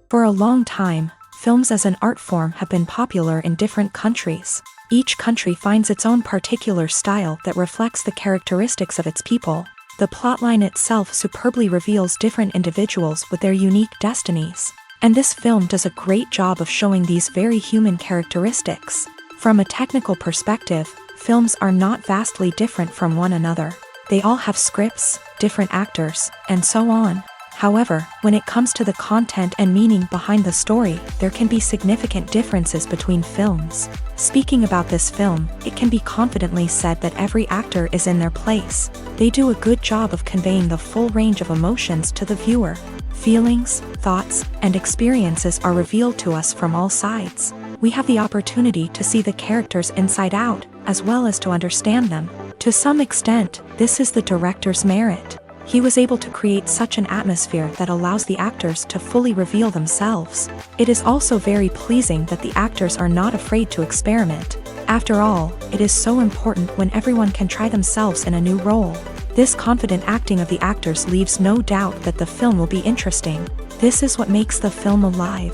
For a long time, films as an art form have been popular in different countries. Each country finds its own particular style that reflects the characteristics of its people. The plotline itself superbly reveals different individuals with their unique destinies. And this film does a great job of showing these very human characteristics. From a technical perspective, films are not vastly different from one another. They all have scripts, different actors, and so on. However, when it comes to the content and meaning behind the story, there can be significant differences between films. Speaking about this film, it can be confidently said that every actor is in their place. They do a good job of conveying the full range of emotions to the viewer. Feelings, thoughts, and experiences are revealed to us from all sides. We have the opportunity to see the characters inside out, as well as to understand them. To some extent, this is the director's merit. He was able to create such an atmosphere that allows the actors to fully reveal themselves. It is also very pleasing that the actors are not afraid to experiment. After all, it is so important when everyone can try themselves in a new role. This confident acting of the actors leaves no doubt that the film will be interesting. This is what makes the film alive.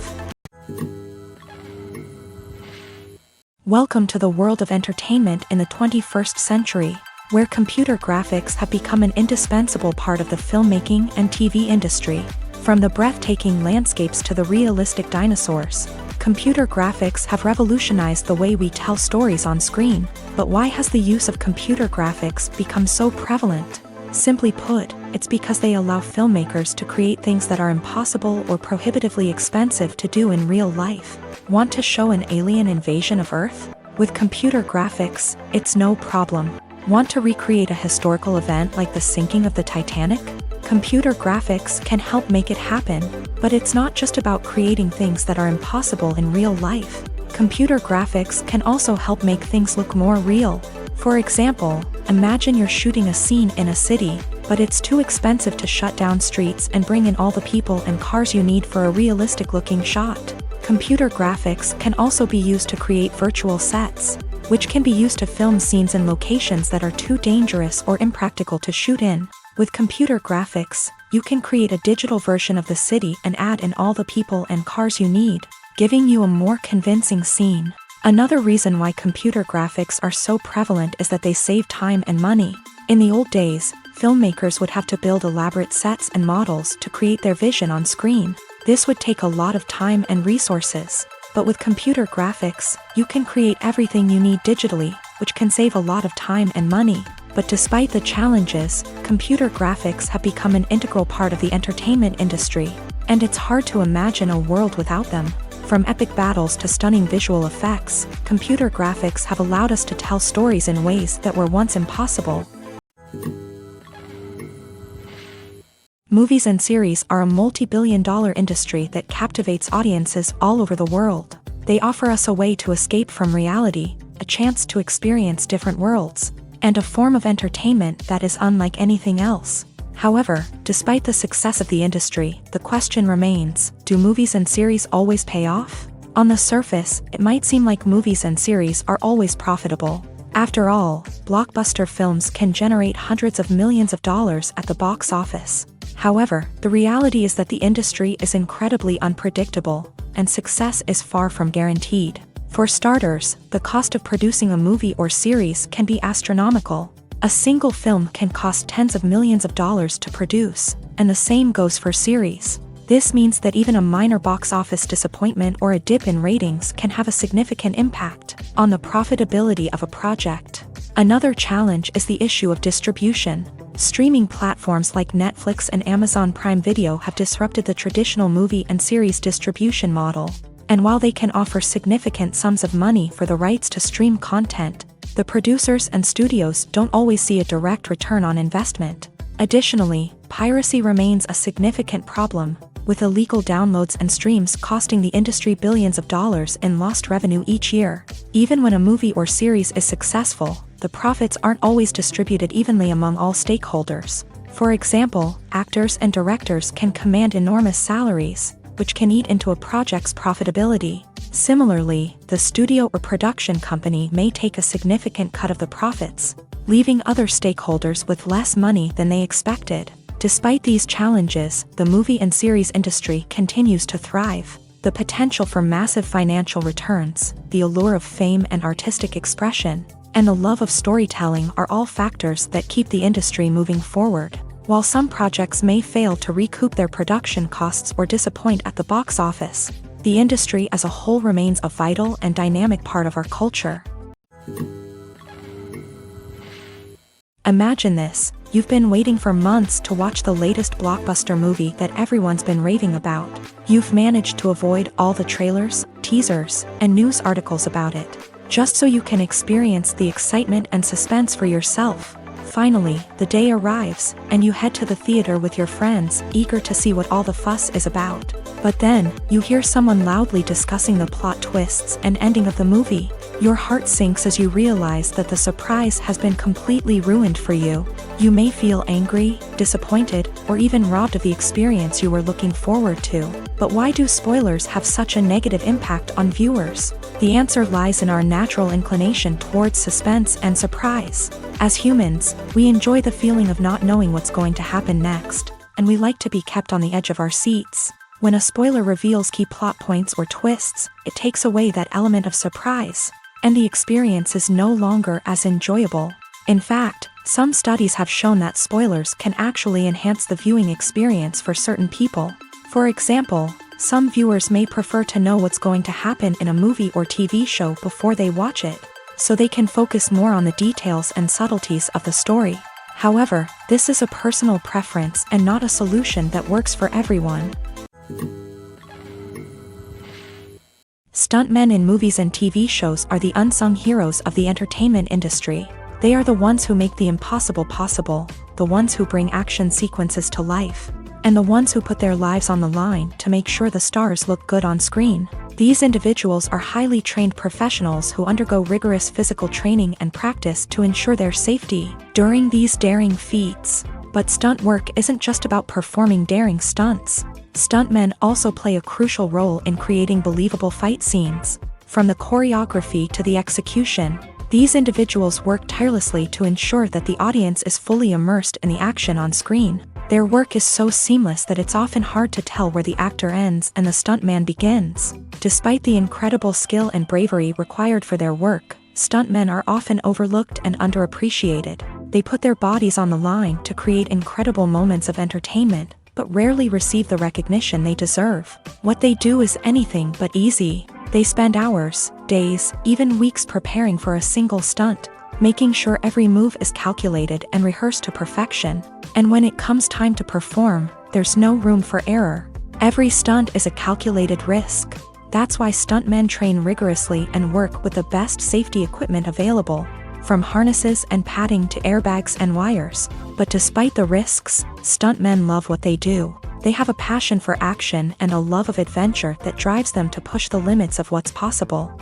Welcome to the world of entertainment in the 21st century, where computer graphics have become an indispensable part of the filmmaking and TV industry. From the breathtaking landscapes to the realistic dinosaurs, computer graphics have revolutionized the way we tell stories on screen. But why has the use of computer graphics become so prevalent? Simply put, it's because they allow filmmakers to create things that are impossible or prohibitively expensive to do in real life. Want to show an alien invasion of Earth? With computer graphics, it's no problem. Want to recreate a historical event like the sinking of the Titanic? Computer graphics can help make it happen, but it's not just about creating things that are impossible in real life. Computer graphics can also help make things look more real. For example, imagine you're shooting a scene in a city, but it's too expensive to shut down streets and bring in all the people and cars you need for a realistic-looking shot. Computer graphics can also be used to create virtual sets, which can be used to film scenes in locations that are too dangerous or impractical to shoot in. With computer graphics, you can create a digital version of the city and add in all the people and cars you need, giving you a more convincing scene. Another reason why computer graphics are so prevalent is that they save time and money. In the old days, filmmakers would have to build elaborate sets and models to create their vision on screen. This would take a lot of time and resources. But with computer graphics, you can create everything you need digitally, which can save a lot of time and money. But despite the challenges, computer graphics have become an integral part of the entertainment industry, and it's hard to imagine a world without them. From epic battles to stunning visual effects, computer graphics have allowed us to tell stories in ways that were once impossible. Movies and series are a multi-billion-dollar industry that captivates audiences all over the world. They offer us a way to escape from reality, a chance to experience different worlds, and a form of entertainment that is unlike anything else. However, despite the success of the industry, the question remains, do movies and series always pay off? On the surface, it might seem like movies and series are always profitable. After all, blockbuster films can generate hundreds of millions of dollars at the box office. However, the reality is that the industry is incredibly unpredictable, and success is far from guaranteed. For starters, the cost of producing a movie or series can be astronomical. A single film can cost tens of millions of dollars to produce, and the same goes for series. This means that even a minor box office disappointment or a dip in ratings can have a significant impact on the profitability of a project. Another challenge is the issue of distribution. Streaming platforms like Netflix and Amazon Prime Video have disrupted the traditional movie and series distribution model. And while they can offer significant sums of money for the rights to stream content, the producers and studios don't always see a direct return on investment. Additionally, piracy remains a significant problem, with illegal downloads and streams costing the industry billions of dollars in lost revenue each year. Even when a movie or series is successful, the profits aren't always distributed evenly among all stakeholders. For example, actors and directors can command enormous salaries, which can eat into a project's profitability. Similarly, the studio or production company may take a significant cut of the profits, leaving other stakeholders with less money than they expected. Despite these challenges, the movie and series industry continues to thrive. The potential for massive financial returns, the allure of fame and artistic expression, and the love of storytelling are all factors that keep the industry moving forward. While some projects may fail to recoup their production costs or disappoint at the box office, the industry as a whole remains a vital and dynamic part of our culture. Imagine this: you've been waiting for months to watch the latest blockbuster movie that everyone's been raving about. You've managed to avoid all the trailers, teasers, and news articles about it, just so you can experience the excitement and suspense for yourself. Finally, the day arrives, and you head to the theater with your friends, eager to see what all the fuss is about. But then, you hear someone loudly discussing the plot twists and ending of the movie. Your heart sinks as you realize that the surprise has been completely ruined for you. You may feel angry, disappointed, or even robbed of the experience you were looking forward to. But why do spoilers have such a negative impact on viewers? The answer lies in our natural inclination towards suspense and surprise. As humans, we enjoy the feeling of not knowing what's going to happen next, and we like to be kept on the edge of our seats. When a spoiler reveals key plot points or twists, it takes away that element of surprise, and the experience is no longer as enjoyable. In fact, some studies have shown that spoilers can actually enhance the viewing experience for certain people. For example, some viewers may prefer to know what's going to happen in a movie or TV show before they watch it, so they can focus more on the details and subtleties of the story. However, this is a personal preference and not a solution that works for everyone. Stuntmen in movies and TV shows are the unsung heroes of the entertainment industry. They are the ones who make the impossible possible, the ones who bring action sequences to life, and the ones who put their lives on the line to make sure the stars look good on screen. These individuals are highly trained professionals who undergo rigorous physical training and practice to ensure their safety during these daring feats. But stunt work isn't just about performing daring stunts. Stuntmen also play a crucial role in creating believable fight scenes. From the choreography to the execution, these individuals work tirelessly to ensure that the audience is fully immersed in the action on screen. Their work is so seamless that it's often hard to tell where the actor ends and the stuntman begins. Despite the incredible skill and bravery required for their work, stuntmen are often overlooked and underappreciated. They put their bodies on the line to create incredible moments of entertainment, but rarely receive the recognition they deserve. What they do is anything but easy. They spend hours, days, even weeks preparing for a single stunt, making sure every move is calculated and rehearsed to perfection. And when it comes time to perform, there's no room for error. Every stunt is a calculated risk. That's why stuntmen train rigorously and work with the best safety equipment available, from harnesses and padding to airbags and wires. But despite the risks, stuntmen love what they do. They have a passion for action and a love of adventure that drives them to push the limits of what's possible.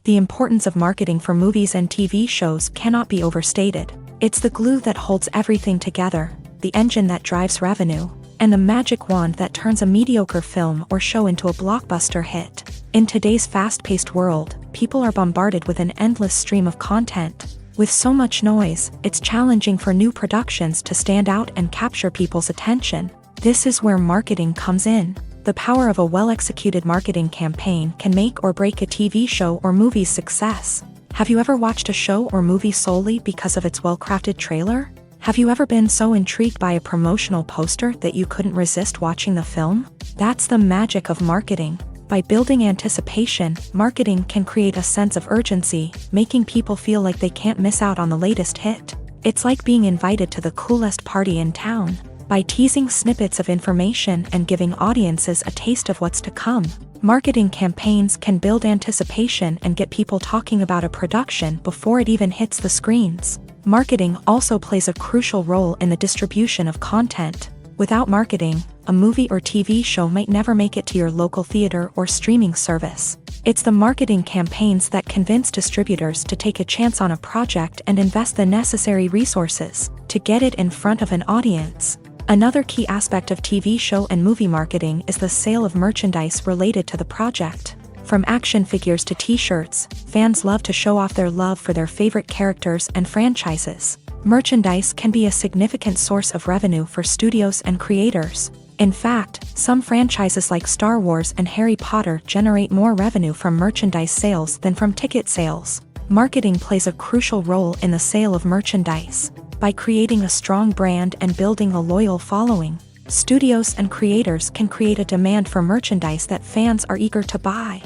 The importance of marketing for movies and TV shows cannot be overstated. It's the glue that holds everything together, the engine that drives revenue, and the magic wand that turns a mediocre film or show into a blockbuster hit. In today's fast-paced world, people are bombarded with an endless stream of content. With so much noise, it's challenging for new productions to stand out and capture people's attention. This is where marketing comes in. The power of a well-executed marketing campaign can make or break a TV show or movie's success. Have you ever watched a show or movie solely because of its well-crafted trailer? Have you ever been so intrigued by a promotional poster that you couldn't resist watching the film? That's the magic of marketing. By building anticipation, marketing can create a sense of urgency, making people feel like they can't miss out on the latest hit. It's like being invited to the coolest party in town. By teasing snippets of information and giving audiences a taste of what's to come, marketing campaigns can build anticipation and get people talking about a production before it even hits the screens. Marketing also plays a crucial role in the distribution of content. Without marketing, a movie or TV show might never make it to your local theater or streaming service. It's the marketing campaigns that convince distributors to take a chance on a project and invest the necessary resources to get it in front of an audience. Another key aspect of TV show and movie marketing is the sale of merchandise related to the project. From action figures to t-shirts, fans love to show off their love for their favorite characters and franchises. Merchandise can be a significant source of revenue for studios and creators. In fact, some franchises like Star Wars and Harry Potter generate more revenue from merchandise sales than from ticket sales. Marketing plays a crucial role in the sale of merchandise. By creating a strong brand and building a loyal following, studios and creators can create a demand for merchandise that fans are eager to buy.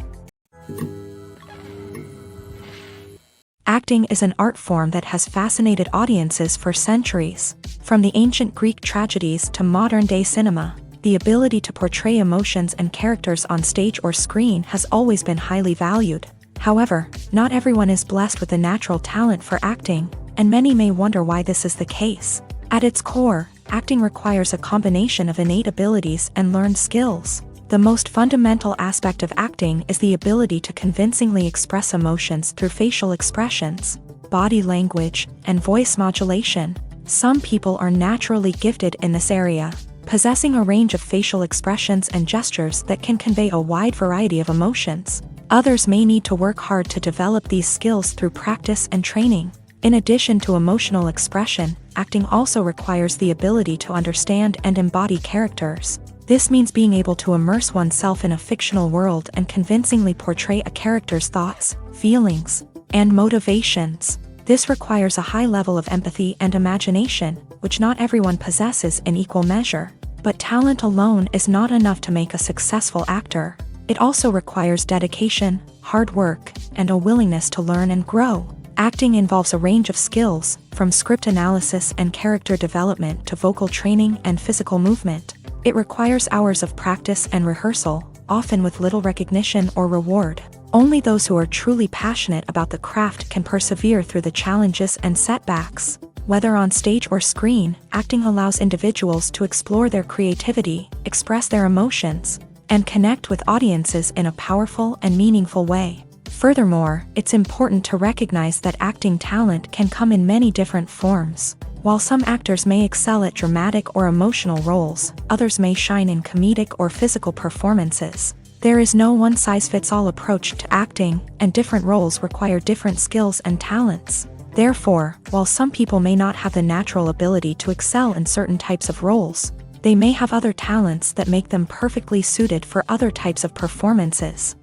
Acting is an art form that has fascinated audiences for centuries. From the ancient Greek tragedies to modern-day cinema, the ability to portray emotions and characters on stage or screen has always been highly valued. However, not everyone is blessed with a natural talent for acting, and many may wonder why this is the case. At its core, acting requires a combination of innate abilities and learned skills. The most fundamental aspect of acting is the ability to convincingly express emotions through facial expressions, body language, and voice modulation. Some people are naturally gifted in this area, possessing a range of facial expressions and gestures that can convey a wide variety of emotions. Others may need to work hard to develop these skills through practice and training. In addition to emotional expression, acting also requires the ability to understand and embody characters. This means being able to immerse oneself in a fictional world and convincingly portray a character's thoughts, feelings, and motivations. This requires a high level of empathy and imagination, which not everyone possesses in equal measure. But talent alone is not enough to make a successful actor. It also requires dedication, hard work, and a willingness to learn and grow. Acting involves a range of skills, from script analysis and character development to vocal training and physical movement. It requires hours of practice and rehearsal, often with little recognition or reward. Only those who are truly passionate about the craft can persevere through the challenges and setbacks. Whether on stage or screen, acting allows individuals to explore their creativity, express their emotions, and connect with audiences in a powerful and meaningful way. Furthermore, it's important to recognize that acting talent can come in many different forms. While some actors may excel at dramatic or emotional roles, others may shine in comedic or physical performances. There is no one-size-fits-all approach to acting, and different roles require different skills and talents. Therefore, while some people may not have the natural ability to excel in certain types of roles, they may have other talents that make them perfectly suited for other types of performances.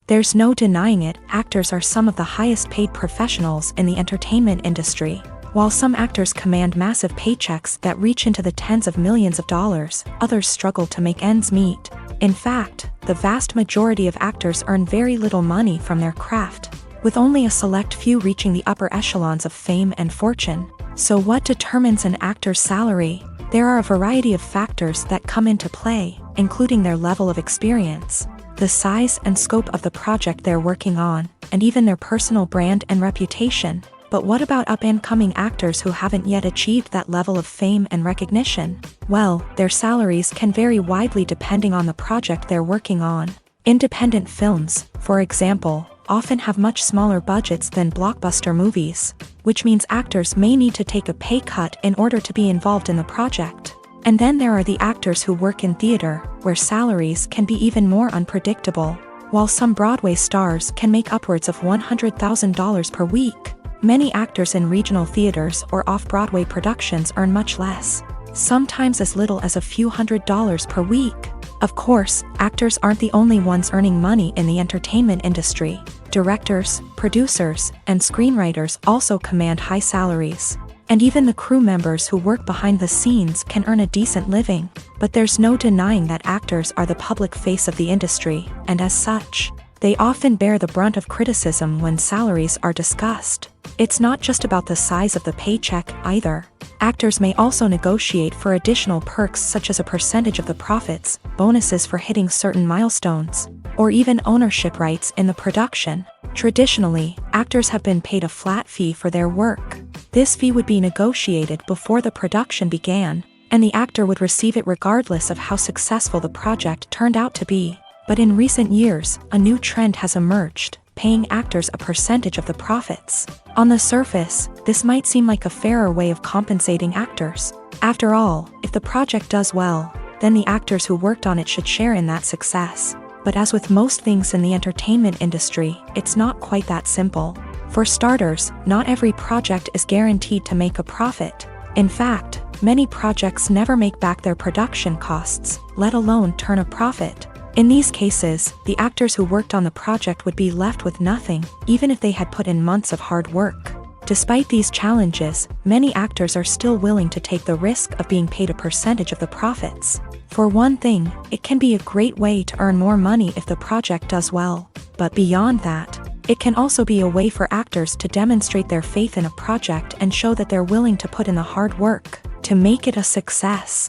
There's no denying it, actors are some of the highest paid professionals in the entertainment industry. While some actors command massive paychecks that reach into the tens of millions of dollars, others struggle to make ends meet. In fact, the vast majority of actors earn very little money from their craft, with only a select few reaching the upper echelons of fame and fortune. So what determines an actor's salary? There are a variety of factors that come into play, including their level of experience, the size and scope of the project they're working on, and even their personal brand and reputation. But what about up-and-coming actors who haven't yet achieved that level of fame and recognition? Well, their salaries can vary widely depending on the project they're working on. Independent films, for example, often have much smaller budgets than blockbuster movies, which means actors may need to take a pay cut in order to be involved in the project. And then there are the actors who work in theater, where salaries can be even more unpredictable. While some Broadway stars can make upwards of $100,000 per week, many actors in regional theaters or off-Broadway productions earn much less, sometimes as little as a few $100s per week. Of course, actors aren't the only ones earning money in the entertainment industry. Directors, producers, and screenwriters also command high salaries. And even the crew members who work behind the scenes can earn a decent living. But there's no denying that actors are the public face of the industry, and as such, they often bear the brunt of criticism when salaries are discussed. It's not just about the size of the paycheck, either. Actors may also negotiate for additional perks such as a percentage of the profits, bonuses for hitting certain milestones, or even ownership rights in the production. Traditionally, actors have been paid a flat fee for their work. This fee would be negotiated before the production began, and the actor would receive it regardless of how successful the project turned out to be. But in recent years, a new trend has emerged, paying actors a percentage of the profits. On the surface, this might seem like a fairer way of compensating actors. After all, if the project does well, then the actors who worked on it should share in that success. But as with most things in the entertainment industry, it's not quite that simple. For starters, not every project is guaranteed to make a profit. In fact, many projects never make back their production costs, let alone turn a profit. In these cases, the actors who worked on the project would be left with nothing, even if they had put in months of hard work. Despite these challenges, many actors are still willing to take the risk of being paid a percentage of the profits. For one thing, it can be a great way to earn more money if the project does well. But beyond that, it can also be a way for actors to demonstrate their faith in a project and show that they're willing to put in the hard work to make it a success.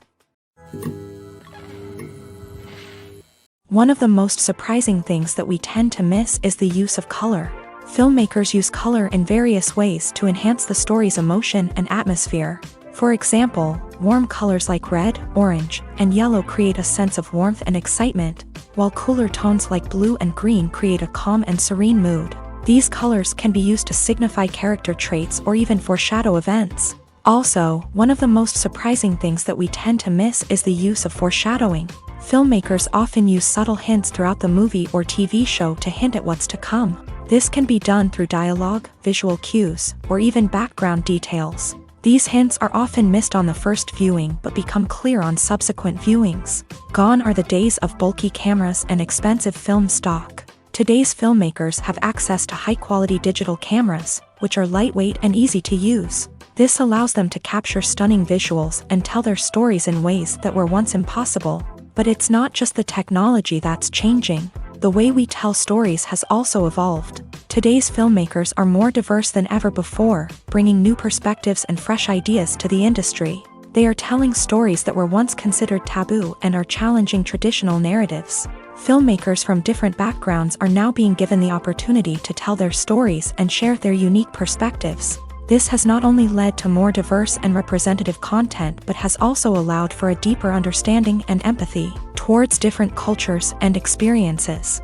One of the most surprising things that we tend to miss is the use of color. Filmmakers use color in various ways to enhance the story's emotion and atmosphere. For example, warm colors like red, orange, and yellow create a sense of warmth and excitement, while cooler tones like blue and green create a calm and serene mood. These colors can be used to signify character traits or even foreshadow events. Also, one of the most surprising things that we tend to miss is the use of foreshadowing. Filmmakers often use subtle hints throughout the movie or TV show to hint at what's to come. This can be done through dialogue, visual cues, or even background details. These hints are often missed on the first viewing but become clear on subsequent viewings. Gone are the days of bulky cameras and expensive film stock. Today's filmmakers have access to high-quality digital cameras, which are lightweight and easy to use. This allows them to capture stunning visuals and tell their stories in ways that were once impossible. But it's not just the technology that's changing. The way we tell stories has also evolved. Today's filmmakers are more diverse than ever before, bringing new perspectives and fresh ideas to the industry. They are telling stories that were once considered taboo and are challenging traditional narratives. Filmmakers from different backgrounds are now being given the opportunity to tell their stories and share their unique perspectives. This has not only led to more diverse and representative content but has also allowed for a deeper understanding and empathy towards different cultures and experiences.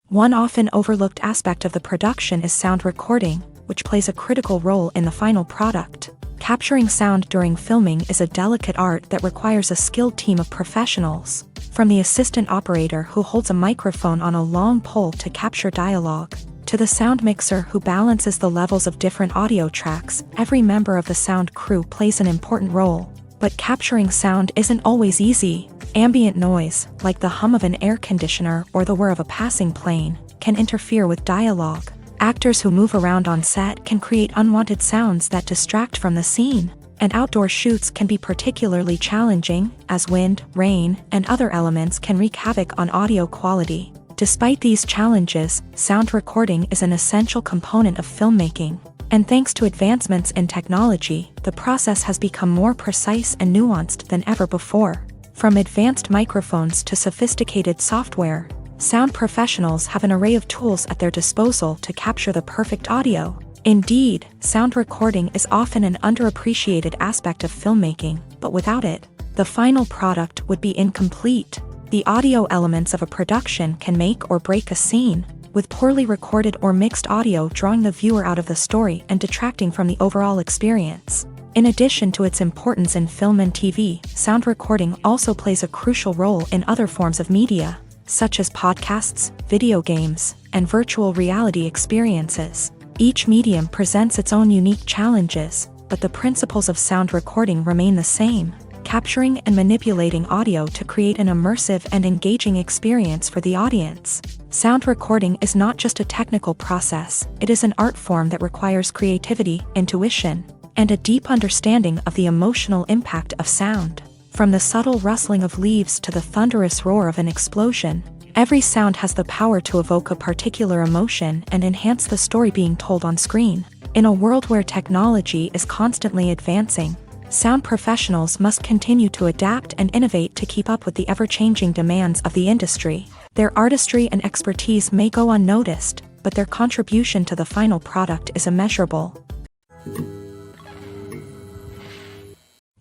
One often overlooked aspect of the production is sound recording, which plays a critical role in the final product. Capturing sound during filming is a delicate art that requires a skilled team of professionals. From the assistant operator who holds a microphone on a long pole to capture dialogue, to the sound mixer who balances the levels of different audio tracks, every member of the sound crew plays an important role. But capturing sound isn't always easy. Ambient noise, like the hum of an air conditioner or the whir of a passing plane, can interfere with dialogue. Actors who move around on set can create unwanted sounds that distract from the scene. And outdoor shoots can be particularly challenging, as wind, rain, and other elements can wreak havoc on audio quality. Despite these challenges, sound recording is an essential component of filmmaking. And thanks to advancements in technology, the process has become more precise and nuanced than ever before. From advanced microphones to sophisticated software, sound professionals have an array of tools at their disposal to capture the perfect audio. Indeed, sound recording is often an underappreciated aspect of filmmaking, but without it, the final product would be incomplete. The audio elements of a production can make or break a scene, with poorly recorded or mixed audio drawing the viewer out of the story and detracting from the overall experience. In addition to its importance in film and TV, sound recording also plays a crucial role in other forms of media, such as podcasts, video games, and virtual reality experiences. Each medium presents its own unique challenges, but the principles of sound recording remain the same, capturing and manipulating audio to create an immersive and engaging experience for the audience. Sound recording is not just a technical process, it is an art form that requires creativity, intuition, and a deep understanding of the emotional impact of sound. From the subtle rustling of leaves to the thunderous roar of an explosion, every sound has the power to evoke a particular emotion and enhance the story being told on screen. In a world where technology is constantly advancing, sound professionals must continue to adapt and innovate to keep up with the ever-changing demands of the industry. Their artistry and expertise may go unnoticed, but their contribution to the final product is immeasurable.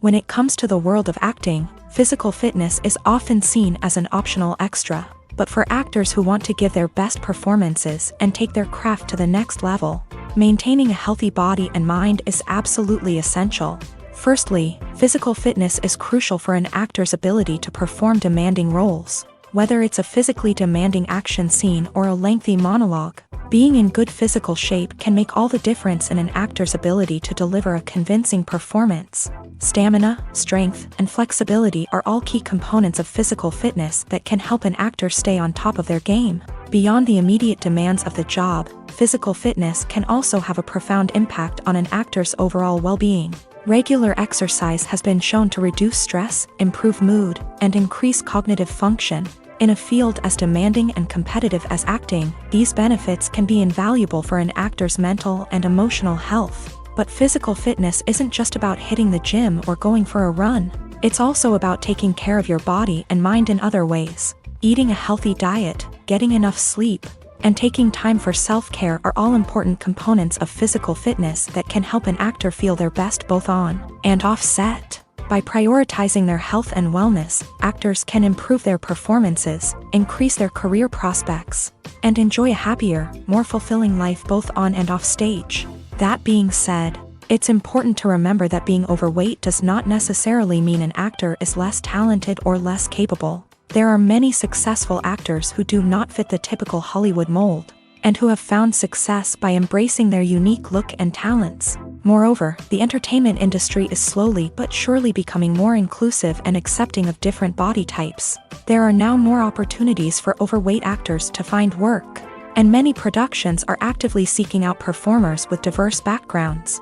When it comes to the world of acting, physical fitness is often seen as an optional extra. But for actors who want to give their best performances and take their craft to the next level, maintaining a healthy body and mind is absolutely essential. Firstly, physical fitness is crucial for an actor's ability to perform demanding roles. Whether it's a physically demanding action scene or a lengthy monologue, being in good physical shape can make all the difference in an actor's ability to deliver a convincing performance. Stamina, strength, and flexibility are all key components of physical fitness that can help an actor stay on top of their game. Beyond the immediate demands of the job, physical fitness can also have a profound impact on an actor's overall well-being. Regular exercise has been shown to reduce stress, improve mood, and increase cognitive function. In a field as demanding and competitive as acting, these benefits can be invaluable for an actor's mental and emotional health. But physical fitness isn't just about hitting the gym or going for a run. It's also about taking care of your body and mind in other ways. Eating a healthy diet, getting enough sleep, and taking time for self-care are all important components of physical fitness that can help an actor feel their best both on and off set. By prioritizing their health and wellness, actors can improve their performances, increase their career prospects, and enjoy a happier, more fulfilling life both on and off stage. That being said, it's important to remember that being overweight does not necessarily mean an actor is less talented or less capable. There are many successful actors who do not fit the typical Hollywood mold, and who have found success by embracing their unique look and talents. Moreover, the entertainment industry is slowly but surely becoming more inclusive and accepting of different body types. There are now more opportunities for overweight actors to find work, and many productions are actively seeking out performers with diverse backgrounds.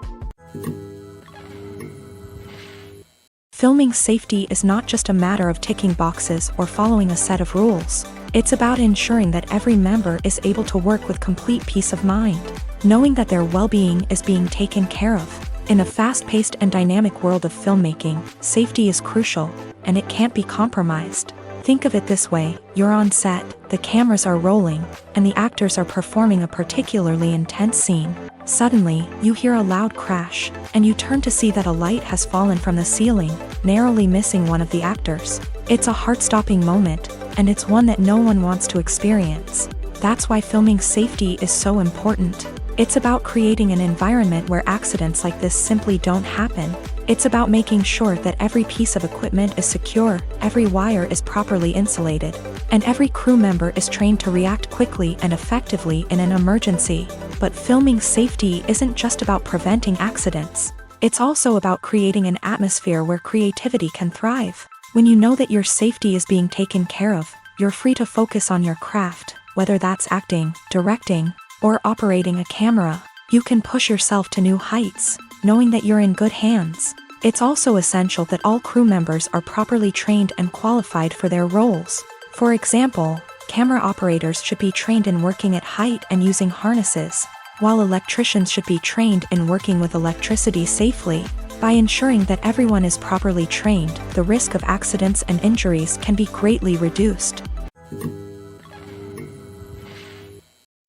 Filming safety is not just a matter of ticking boxes or following a set of rules. It's about ensuring that every member is able to work with complete peace of mind, knowing that their well-being is being taken care of. In a fast-paced and dynamic world of filmmaking, safety is crucial, and it can't be compromised. Think of it this way: you're on set, the cameras are rolling, and the actors are performing a particularly intense scene. Suddenly, you hear a loud crash, and you turn to see that a light has fallen from the ceiling, narrowly missing one of the actors. It's a heart-stopping moment, and it's one that no one wants to experience. That's why filming safety is so important. It's about creating an environment where accidents like this simply don't happen. It's about making sure that every piece of equipment is secure, every wire is properly insulated, and every crew member is trained to react quickly and effectively in an emergency. But filming safety isn't just about preventing accidents. It's also about creating an atmosphere where creativity can thrive. When you know that your safety is being taken care of, you're free to focus on your craft, whether that's acting, directing, or operating a camera. You can push yourself to new heights, knowing that you're in good hands. It's also essential that all crew members are properly trained and qualified for their roles. For example, camera operators should be trained in working at height and using harnesses, while electricians should be trained in working with electricity safely. By ensuring that everyone is properly trained, the risk of accidents and injuries can be greatly reduced.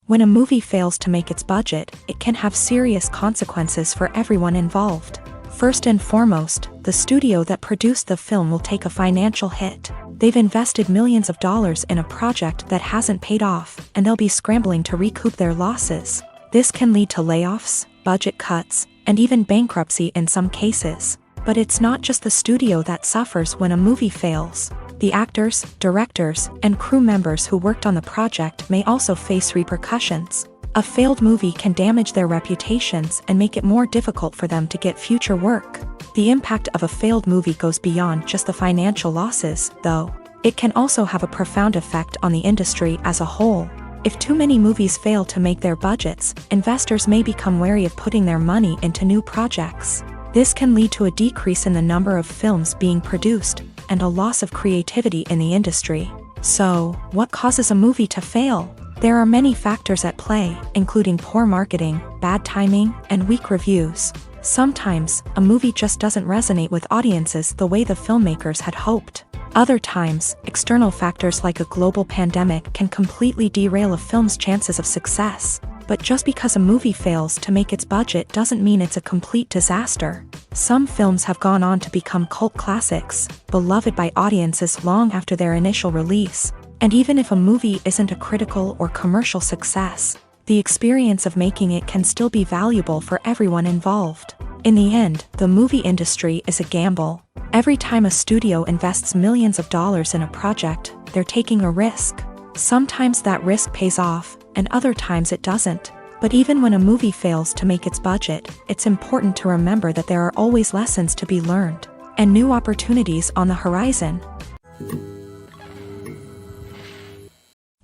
When a movie fails to make its budget, it can have serious consequences for everyone involved. First and foremost, the studio that produced the film will take a financial hit. They've invested millions of dollars in a project that hasn't paid off, and they'll be scrambling to recoup their losses. This can lead to layoffs, budget cuts, and even bankruptcy in some cases. But it's not just the studio that suffers when a movie fails. The actors, directors, and crew members who worked on the project may also face repercussions. A failed movie can damage their reputations and make it more difficult for them to get future work. The impact of a failed movie goes beyond just the financial losses, though. It can also have a profound effect on the industry as a whole. If too many movies fail to make their budgets, investors may become wary of putting their money into new projects. This can lead to a decrease in the number of films being produced, and a loss of creativity in the industry. So, what causes a movie to fail? There are many factors at play, including poor marketing, bad timing, and weak reviews. Sometimes, a movie just doesn't resonate with audiences the way the filmmakers had hoped. Other times, external factors like a global pandemic can completely derail a film's chances of success. But just because a movie fails to make its budget doesn't mean it's a complete disaster. Some films have gone on to become cult classics, beloved by audiences long after their initial release. And even if a movie isn't a critical or commercial success, the experience of making it can still be valuable for everyone involved. In the end, the movie industry is a gamble. Every time a studio invests millions of dollars in a project, they're taking a risk. Sometimes that risk pays off, and other times it doesn't. But even when a movie fails to make its budget, it's important to remember that there are always lessons to be learned, and new opportunities on the horizon.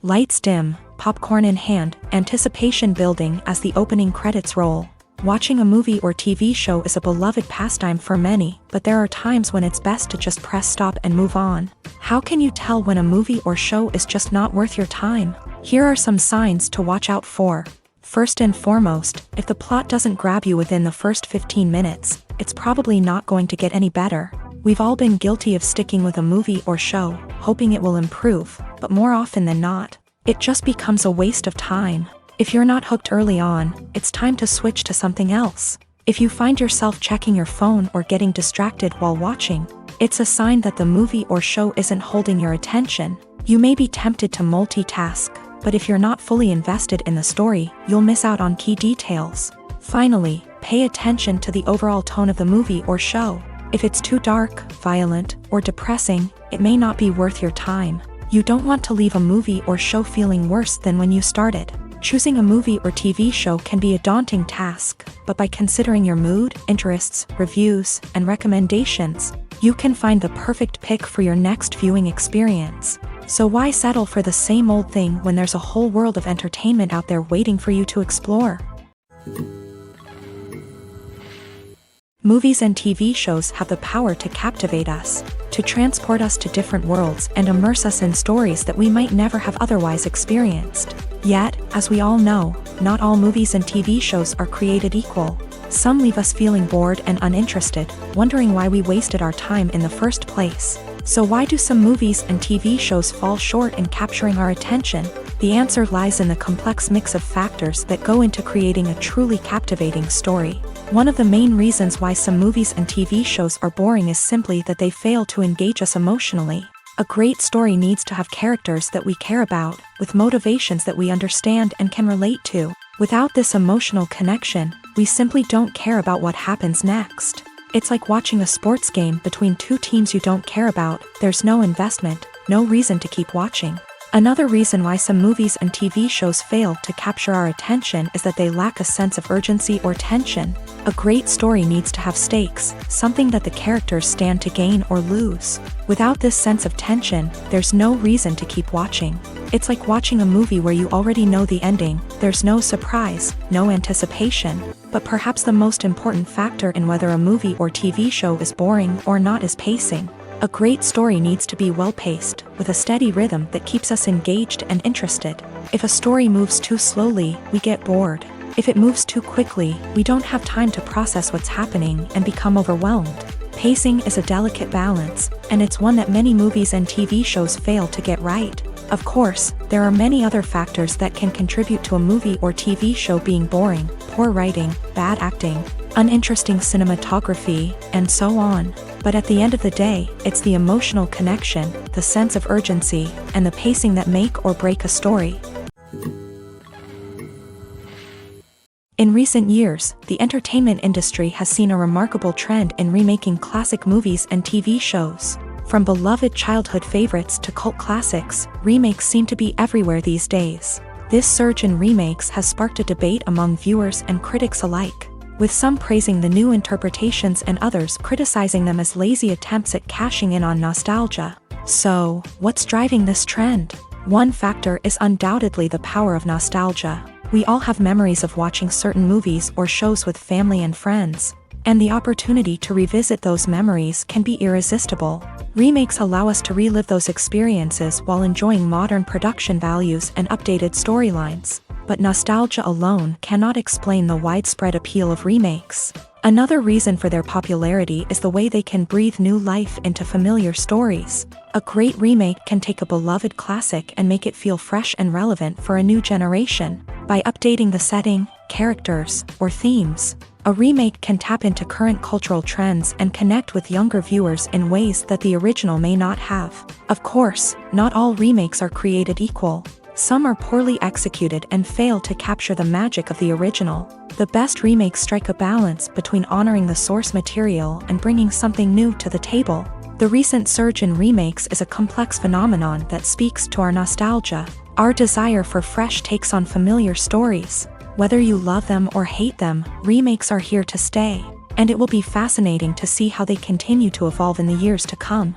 Lights dim, popcorn in hand, anticipation building as the opening credits roll. Watching a movie or TV show is a beloved pastime for many, but there are times when it's best to just press stop and move on. How can you tell when a movie or show is just not worth your time? Here are some signs to watch out for. First and foremost, if the plot doesn't grab you within the first 15 minutes, it's probably not going to get any better. We've all been guilty of sticking with a movie or show, hoping it will improve, but more often than not, it just becomes a waste of time. If you're not hooked early on, it's time to switch to something else. If you find yourself checking your phone or getting distracted while watching, it's a sign that the movie or show isn't holding your attention. You may be tempted to multitask, but if you're not fully invested in the story, you'll miss out on key details. Finally, pay attention to the overall tone of the movie or show. If it's too dark, violent, or depressing, it may not be worth your time. You don't want to leave a movie or show feeling worse than when you started. Choosing a movie or TV show can be a daunting task, but by considering your mood, interests, reviews, and recommendations, you can find the perfect pick for your next viewing experience. So why settle for the same old thing when there's a whole world of entertainment out there waiting for you to explore? Movies and TV shows have the power to captivate us, to transport us to different worlds and immerse us in stories that we might never have otherwise experienced. Yet, as we all know, not all movies and TV shows are created equal. Some leave us feeling bored and uninterested, wondering why we wasted our time in the first place. So why do some movies and TV shows fall short in capturing our attention? The answer lies in the complex mix of factors that go into creating a truly captivating story. One of the main reasons why some movies and TV shows are boring is simply that they fail to engage us emotionally. A great story needs to have characters that we care about, with motivations that we understand and can relate to. Without this emotional connection, we simply don't care about what happens next. It's like watching a sports game between two teams you don't care about. There's no investment, no reason to keep watching. Another reason why some movies and TV shows fail to capture our attention is that they lack a sense of urgency or tension. A great story needs to have stakes, something that the characters stand to gain or lose. Without this sense of tension, there's no reason to keep watching. It's like watching a movie where you already know the ending. There's no surprise, no anticipation. But perhaps the most important factor in whether a movie or TV show is boring or not is pacing. A great story needs to be well-paced, with a steady rhythm that keeps us engaged and interested. If a story moves too slowly, we get bored. If it moves too quickly, we don't have time to process what's happening and become overwhelmed. Pacing is a delicate balance, and it's one that many movies and TV shows fail to get right. Of course, there are many other factors that can contribute to a movie or TV show being boring: poor writing, bad acting, uninteresting cinematography, and so on. But at the end of the day, it's the emotional connection, the sense of urgency, and the pacing that make or break a story. In recent years, the entertainment industry has seen a remarkable trend in remaking classic movies and TV shows. From beloved childhood favorites to cult classics, remakes seem to be everywhere these days. This surge in remakes has sparked a debate among viewers and critics alike, with some praising the new interpretations and others criticizing them as lazy attempts at cashing in on nostalgia. So, what's driving this trend? One factor is undoubtedly the power of nostalgia. We all have memories of watching certain movies or shows with family and friends, and the opportunity to revisit those memories can be irresistible. Remakes allow us to relive those experiences while enjoying modern production values and updated storylines. But nostalgia alone cannot explain the widespread appeal of remakes. Another reason for their popularity is the way they can breathe new life into familiar stories. A great remake can take a beloved classic and make it feel fresh and relevant for a new generation. By updating the setting, characters, or themes, a remake can tap into current cultural trends and connect with younger viewers in ways that the original may not have. Of course, not all remakes are created equal. Some are poorly executed and fail to capture the magic of the original. The best remakes strike a balance between honoring the source material and bringing something new to the table. The recent surge in remakes is a complex phenomenon that speaks to our nostalgia, our desire for fresh takes on familiar stories. Whether you love them or hate them, remakes are here to stay, and it will be fascinating to see how they continue to evolve in the years to come.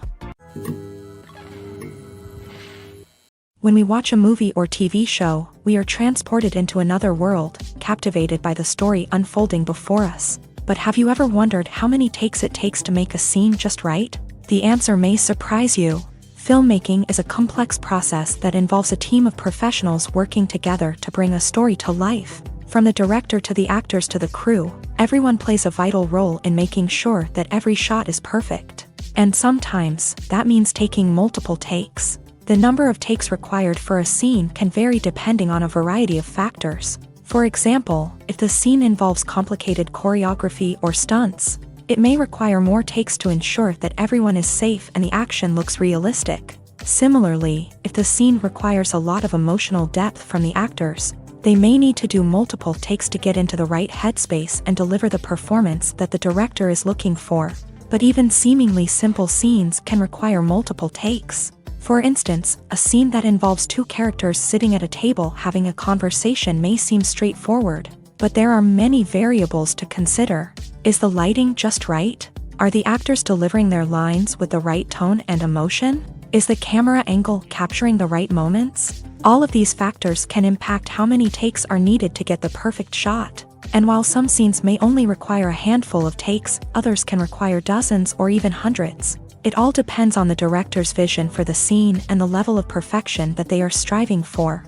When we watch a movie or TV show, we are transported into another world, captivated by the story unfolding before us. But have you ever wondered how many takes it takes to make a scene just right? The answer may surprise you. Filmmaking is a complex process that involves a team of professionals working together to bring a story to life. From the director to the actors to the crew, everyone plays a vital role in making sure that every shot is perfect. And sometimes, that means taking multiple takes. The number of takes required for a scene can vary depending on a variety of factors. For example, if the scene involves complicated choreography or stunts, it may require more takes to ensure that everyone is safe and the action looks realistic. Similarly, if the scene requires a lot of emotional depth from the actors, they may need to do multiple takes to get into the right headspace and deliver the performance that the director is looking for. But even seemingly simple scenes can require multiple takes. For instance, a scene that involves two characters sitting at a table having a conversation may seem straightforward, but there are many variables to consider. Is the lighting just right? Are the actors delivering their lines with the right tone and emotion? Is the camera angle capturing the right moments? All of these factors can impact how many takes are needed to get the perfect shot. And while some scenes may only require a handful of takes, others can require dozens or even hundreds. It all depends on the director's vision for the scene and the level of perfection that they are striving for.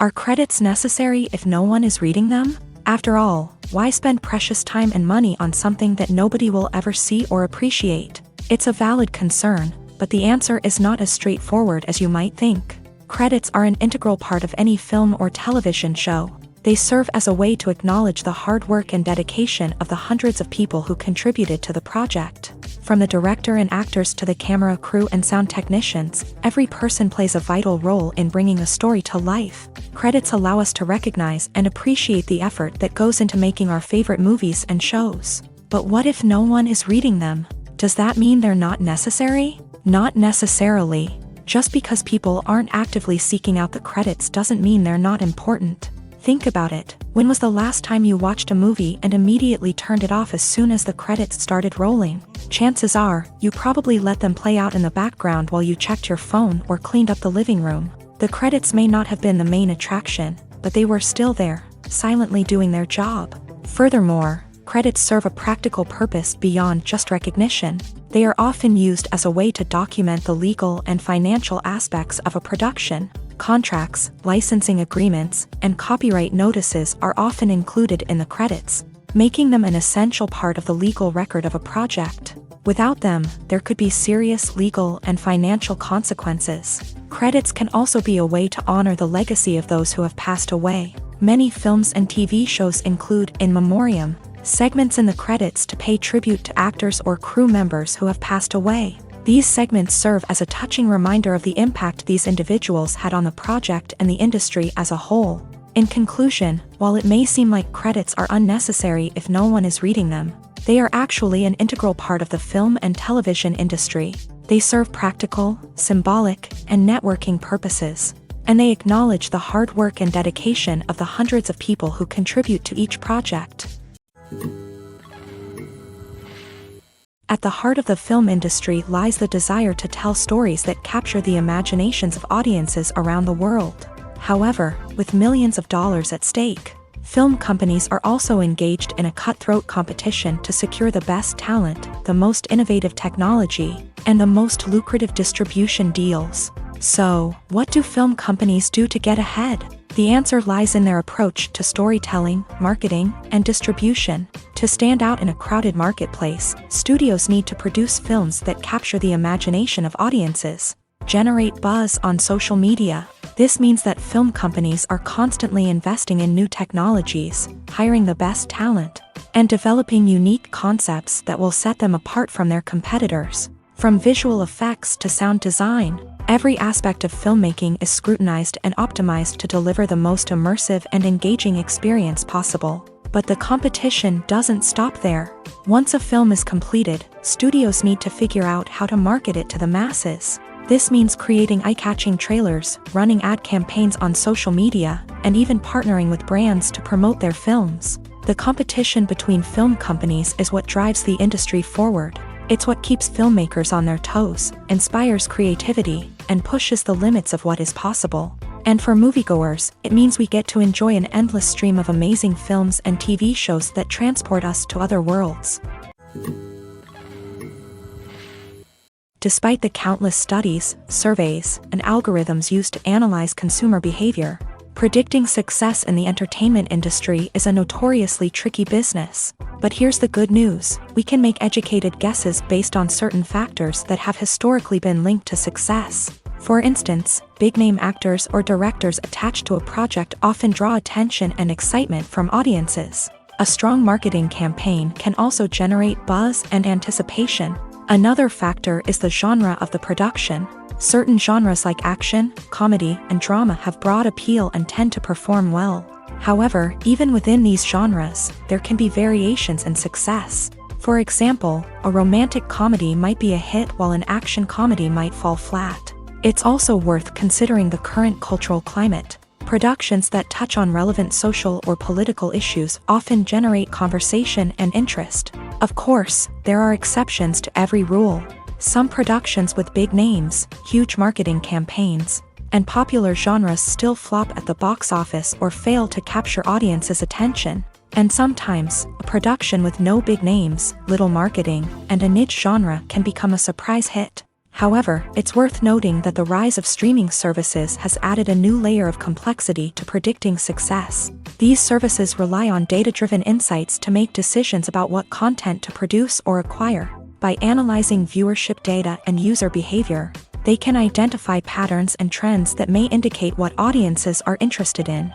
Are credits necessary if no one is reading them? After all, why spend precious time and money on something that nobody will ever see or appreciate? It's a valid concern, but the answer is not as straightforward as you might think. Credits are an integral part of any film or television show. They serve as a way to acknowledge the hard work and dedication of the hundreds of people who contributed to the project. From the director and actors to the camera crew and sound technicians, every person plays a vital role in bringing a story to life. Credits allow us to recognize and appreciate the effort that goes into making our favorite movies and shows. But what if no one is reading them? Does that mean they're not necessary? Not necessarily. Just because people aren't actively seeking out the credits doesn't mean they're not important. Think about it. When was the last time you watched a movie and immediately turned it off as soon as the credits started rolling? Chances are, you probably let them play out in the background while you checked your phone or cleaned up the living room. The credits may not have been the main attraction, but they were still there, silently doing their job. Furthermore, credits serve a practical purpose beyond just recognition. They are often used as a way to document the legal and financial aspects of a production. Contracts, licensing agreements, and copyright notices are often included in the credits, making them an essential part of the legal record of a project. Without them, there could be serious legal and financial consequences. Credits can also be a way to honor the legacy of those who have passed away. Many films and TV shows include in memoriam segments in the credits to pay tribute to actors or crew members who have passed away. These segments serve as a touching reminder of the impact these individuals had on the project and the industry as a whole. In conclusion, while it may seem like credits are unnecessary if no one is reading them, they are actually an integral part of the film and television industry. They serve practical, symbolic, and networking purposes, and they acknowledge the hard work and dedication of the hundreds of people who contribute to each project. At the heart of the film industry lies the desire to tell stories that capture the imaginations of audiences around the world. However, with millions of dollars at stake, film companies are also engaged in a cutthroat competition to secure the best talent, the most innovative technology, and the most lucrative distribution deals. So, what do film companies do to get ahead? The answer lies in their approach to storytelling, marketing, and distribution. To stand out in a crowded marketplace, studios need to produce films that capture the imagination of audiences, generate buzz on social media. This means that film companies are constantly investing in new technologies, hiring the best talent, and developing unique concepts that will set them apart from their competitors. From visual effects to sound design, every aspect of filmmaking is scrutinized and optimized to deliver the most immersive and engaging experience possible. But the competition doesn't stop there. Once a film is completed, studios need to figure out how to market it to the masses. This means creating eye-catching trailers, running ad campaigns on social media, and even partnering with brands to promote their films. The competition between film companies is what drives the industry forward. It's what keeps filmmakers on their toes, inspires creativity, and pushes the limits of what is possible. And for moviegoers, it means we get to enjoy an endless stream of amazing films and TV shows that transport us to other worlds. Despite the countless studies, surveys, and algorithms used to analyze consumer behavior, predicting success in the entertainment industry is a notoriously tricky business. But here's the good news: we can make educated guesses based on certain factors that have historically been linked to success. For instance, big-name actors or directors attached to a project often draw attention and excitement from audiences. A strong marketing campaign can also generate buzz and anticipation. Another factor is the genre of the production. Certain genres like action, comedy, and drama have broad appeal and tend to perform well. However, even within these genres, there can be variations in success. For example, a romantic comedy might be a hit while an action comedy might fall flat. It's also worth considering the current cultural climate. Productions that touch on relevant social or political issues often generate conversation and interest. Of course, there are exceptions to every rule. Some productions with big names, huge marketing campaigns, and popular genres still flop at the box office or fail to capture audiences' attention. And sometimes, a production with no big names, little marketing, and a niche genre can become a surprise hit. However, it's worth noting that the rise of streaming services has added a new layer of complexity to predicting success. These services rely on data-driven insights to make decisions about what content to produce or acquire. By analyzing viewership data and user behavior, they can identify patterns and trends that may indicate what audiences are interested in.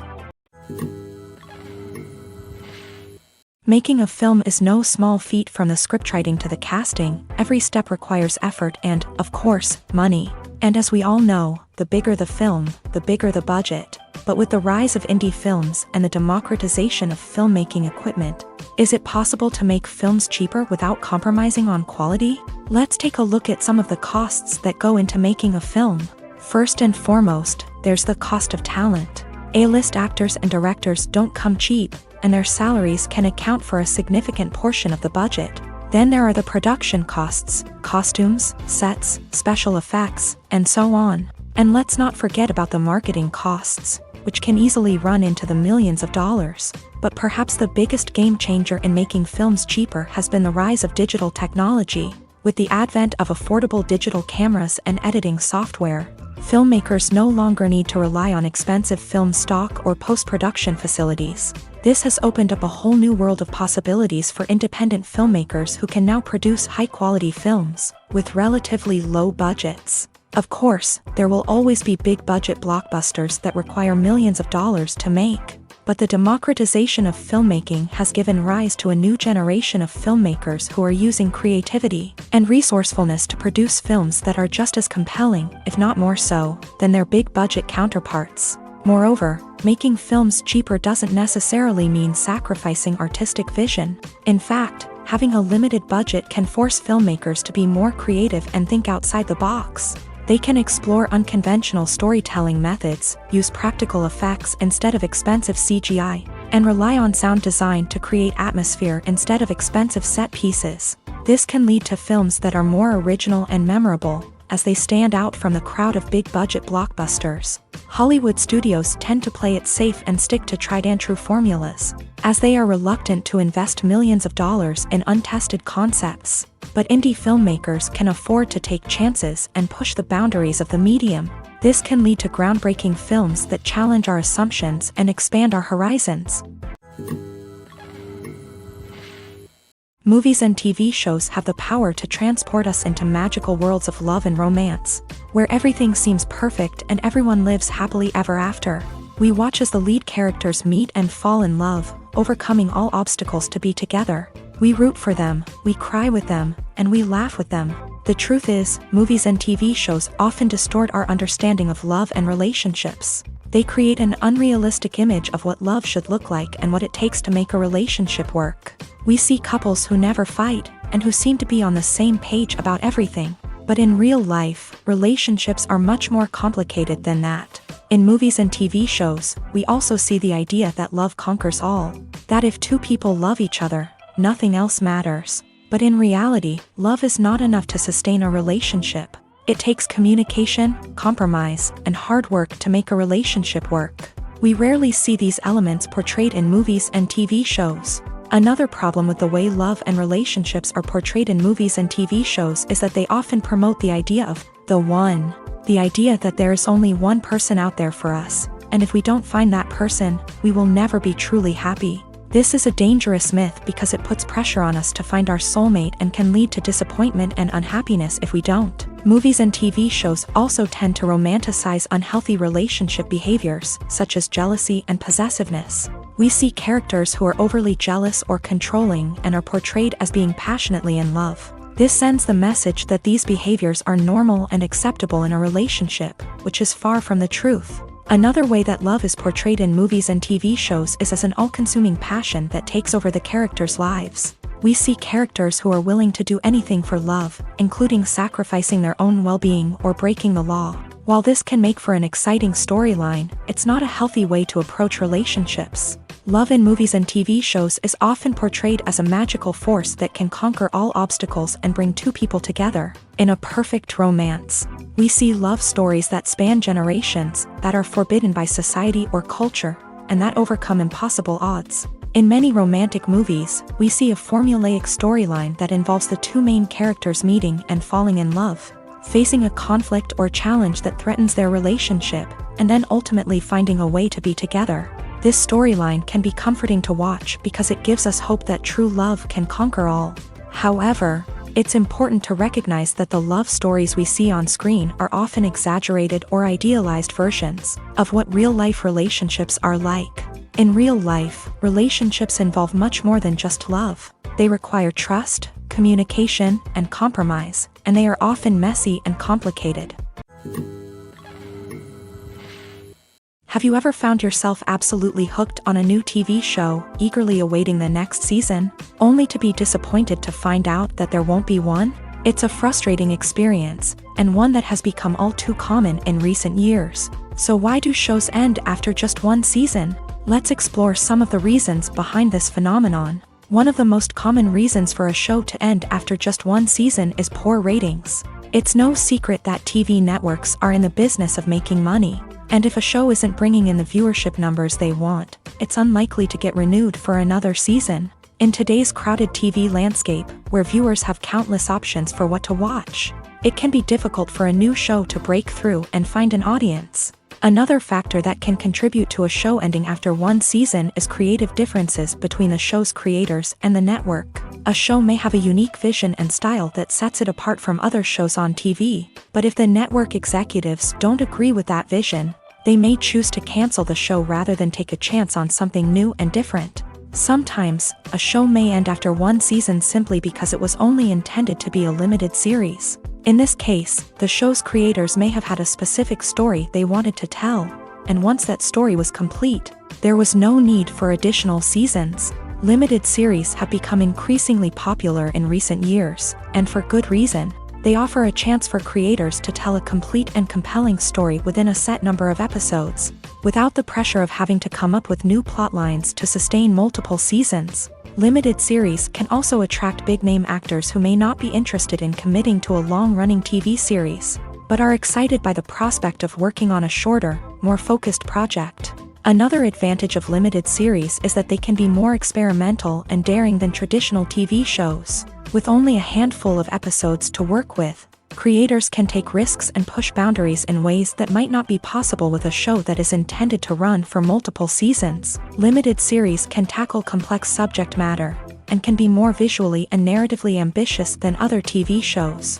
Making a film is no small feat. From the scriptwriting to the casting, every step requires effort and, of course, money. And as we all know, the bigger the film, the bigger the budget. But with the rise of indie films and the democratization of filmmaking equipment, is it possible to make films cheaper without compromising on quality? Let's take a look at some of the costs that go into making a film. First and foremost, there's the cost of talent. A-list actors and directors don't come cheap, and their salaries can account for a significant portion of the budget. Then there are the production costs, costumes, sets, special effects, and so on. And let's not forget about the marketing costs, which can easily run into the millions of dollars. But perhaps the biggest game changer in making films cheaper has been the rise of digital technology. With the advent of affordable digital cameras and editing software, filmmakers no longer need to rely on expensive film stock or post-production facilities. This has opened up a whole new world of possibilities for independent filmmakers who can now produce high-quality films with relatively low budgets. Of course, there will always be big-budget blockbusters that require millions of dollars to make. But the democratization of filmmaking has given rise to a new generation of filmmakers who are using creativity and resourcefulness to produce films that are just as compelling, if not more so, than their big-budget counterparts. Moreover, making films cheaper doesn't necessarily mean sacrificing artistic vision. In fact, having a limited budget can force filmmakers to be more creative and think outside the box. They can explore unconventional storytelling methods, use practical effects instead of expensive CGI, and rely on sound design to create atmosphere instead of expensive set pieces. This can lead to films that are more original and memorable, as they stand out from the crowd of big-budget blockbusters. Hollywood studios tend to play it safe and stick to tried-and-true formulas, as they are reluctant to invest millions of dollars in untested concepts. But indie filmmakers can afford to take chances and push the boundaries of the medium. This can lead to groundbreaking films that challenge our assumptions and expand our horizons. Movies and TV shows have the power to transport us into magical worlds of love and romance, where everything seems perfect and everyone lives happily ever after. We watch as the lead characters meet and fall in love, overcoming all obstacles to be together. We root for them, we cry with them, and we laugh with them. The truth is, movies and TV shows often distort our understanding of love and relationships. They create an unrealistic image of what love should look like and what it takes to make a relationship work. We see couples who never fight, and who seem to be on the same page about everything. But in real life, relationships are much more complicated than that. In movies and TV shows, we also see the idea that love conquers all. That if two people love each other, nothing else matters. But in reality, love is not enough to sustain a relationship. It takes communication, compromise, and hard work to make a relationship work. We rarely see these elements portrayed in movies and TV shows. Another problem with the way love and relationships are portrayed in movies and TV shows is that they often promote the idea of the one. The idea that there is only one person out there for us, and if we don't find that person, we will never be truly happy. This is a dangerous myth because it puts pressure on us to find our soulmate and can lead to disappointment and unhappiness if we don't. Movies and TV shows also tend to romanticize unhealthy relationship behaviors, such as jealousy and possessiveness. We see characters who are overly jealous or controlling and are portrayed as being passionately in love. This sends the message that these behaviors are normal and acceptable in a relationship, which is far from the truth. Another way that love is portrayed in movies and TV shows is as an all-consuming passion that takes over the characters' lives. We see characters who are willing to do anything for love, including sacrificing their own well-being or breaking the law. While this can make for an exciting storyline, it's not a healthy way to approach relationships. Love in movies and TV shows is often portrayed as a magical force that can conquer all obstacles and bring two people together. In a perfect romance, we see love stories that span generations, that are forbidden by society or culture, and that overcome impossible odds. In many romantic movies, we see a formulaic storyline that involves the two main characters meeting and falling in love, facing a conflict or challenge that threatens their relationship, and then ultimately finding a way to be together. This storyline can be comforting to watch because it gives us hope that true love can conquer all. However, it's important to recognize that the love stories we see on screen are often exaggerated or idealized versions of what real-life relationships are like. In real life, relationships involve much more than just love. They require trust, communication, and compromise, and they are often messy and complicated. Have you ever found yourself absolutely hooked on a new TV show, eagerly awaiting the next season, only to be disappointed to find out that there won't be one? It's a frustrating experience, and one that has become all too common in recent years. So why do shows end after just one season? Let's explore some of the reasons behind this phenomenon. One of the most common reasons for a show to end after just one season is poor ratings. It's no secret that TV networks are in the business of making money. And if a show isn't bringing in the viewership numbers they want, it's unlikely to get renewed for another season. In today's crowded TV landscape, where viewers have countless options for what to watch, it can be difficult for a new show to break through and find an audience. Another factor that can contribute to a show ending after one season is creative differences between the show's creators and the network. A show may have a unique vision and style that sets it apart from other shows on TV, but if the network executives don't agree with that vision, they may choose to cancel the show rather than take a chance on something new and different. Sometimes, a show may end after one season simply because it was only intended to be a limited series. In this case, the show's creators may have had a specific story they wanted to tell, and once that story was complete, there was no need for additional seasons. Limited series have become increasingly popular in recent years, and for good reason. They offer a chance for creators to tell a complete and compelling story within a set number of episodes, without the pressure of having to come up with new plotlines to sustain multiple seasons. Limited series can also attract big-name actors who may not be interested in committing to a long-running TV series, but are excited by the prospect of working on a shorter, more focused project. Another advantage of limited series is that they can be more experimental and daring than traditional TV shows. With only a handful of episodes to work with, creators can take risks and push boundaries in ways that might not be possible with a show that is intended to run for multiple seasons. Limited series can tackle complex subject matter, and can be more visually and narratively ambitious than other TV shows.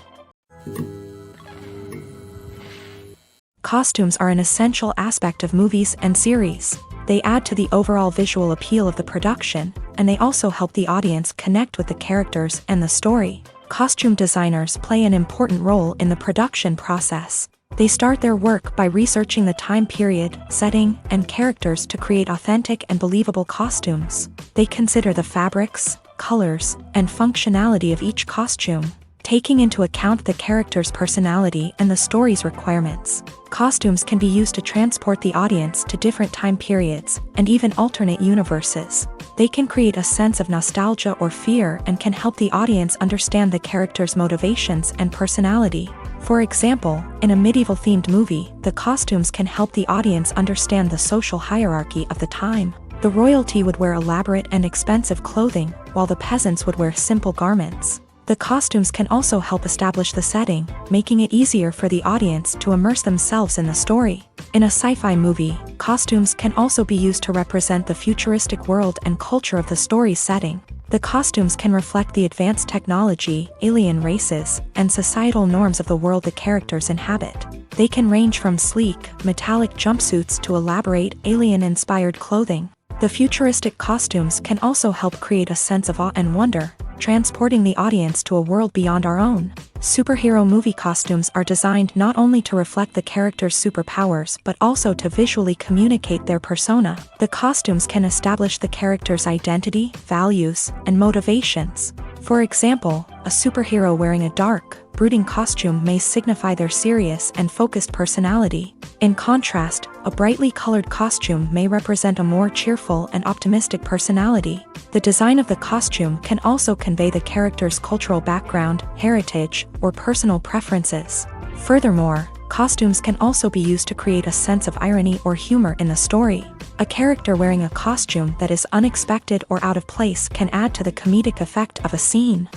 Costumes are an essential aspect of movies and series. They add to the overall visual appeal of the production, and they also help the audience connect with the characters and the story. Costume designers play an important role in the production process. They start their work by researching the time period, setting, and characters to create authentic and believable costumes. They consider the fabrics, colors, and functionality of each costume, taking into account the character's personality and the story's requirements. Costumes can be used to transport the audience to different time periods and even alternate universes. They can create a sense of nostalgia or fear and can help the audience understand the character's motivations and personality. For example, in a medieval-themed movie, the costumes can help the audience understand the social hierarchy of the time. The royalty would wear elaborate and expensive clothing, while the peasants would wear simple garments. The costumes can also help establish the setting, making it easier for the audience to immerse themselves in the story. In a sci-fi movie, costumes can also be used to represent the futuristic world and culture of the story's setting. The costumes can reflect the advanced technology, alien races, and societal norms of the world the characters inhabit. They can range from sleek, metallic jumpsuits to elaborate, alien-inspired clothing. The futuristic costumes can also help create a sense of awe and wonder, transporting the audience to a world beyond our own. Superhero movie costumes are designed not only to reflect the character's superpowers but also to visually communicate their persona. The costumes can establish the character's identity, values, and motivations. For example, a superhero wearing a dark, brooding costume may signify their serious and focused personality. In contrast, a brightly colored costume may represent a more cheerful and optimistic personality. The design of the costume can also convey the character's cultural background, heritage, or personal preferences. Furthermore, costumes can also be used to create a sense of irony or humor in the story. A character wearing a costume that is unexpected or out of place can add to the comedic effect of a scene.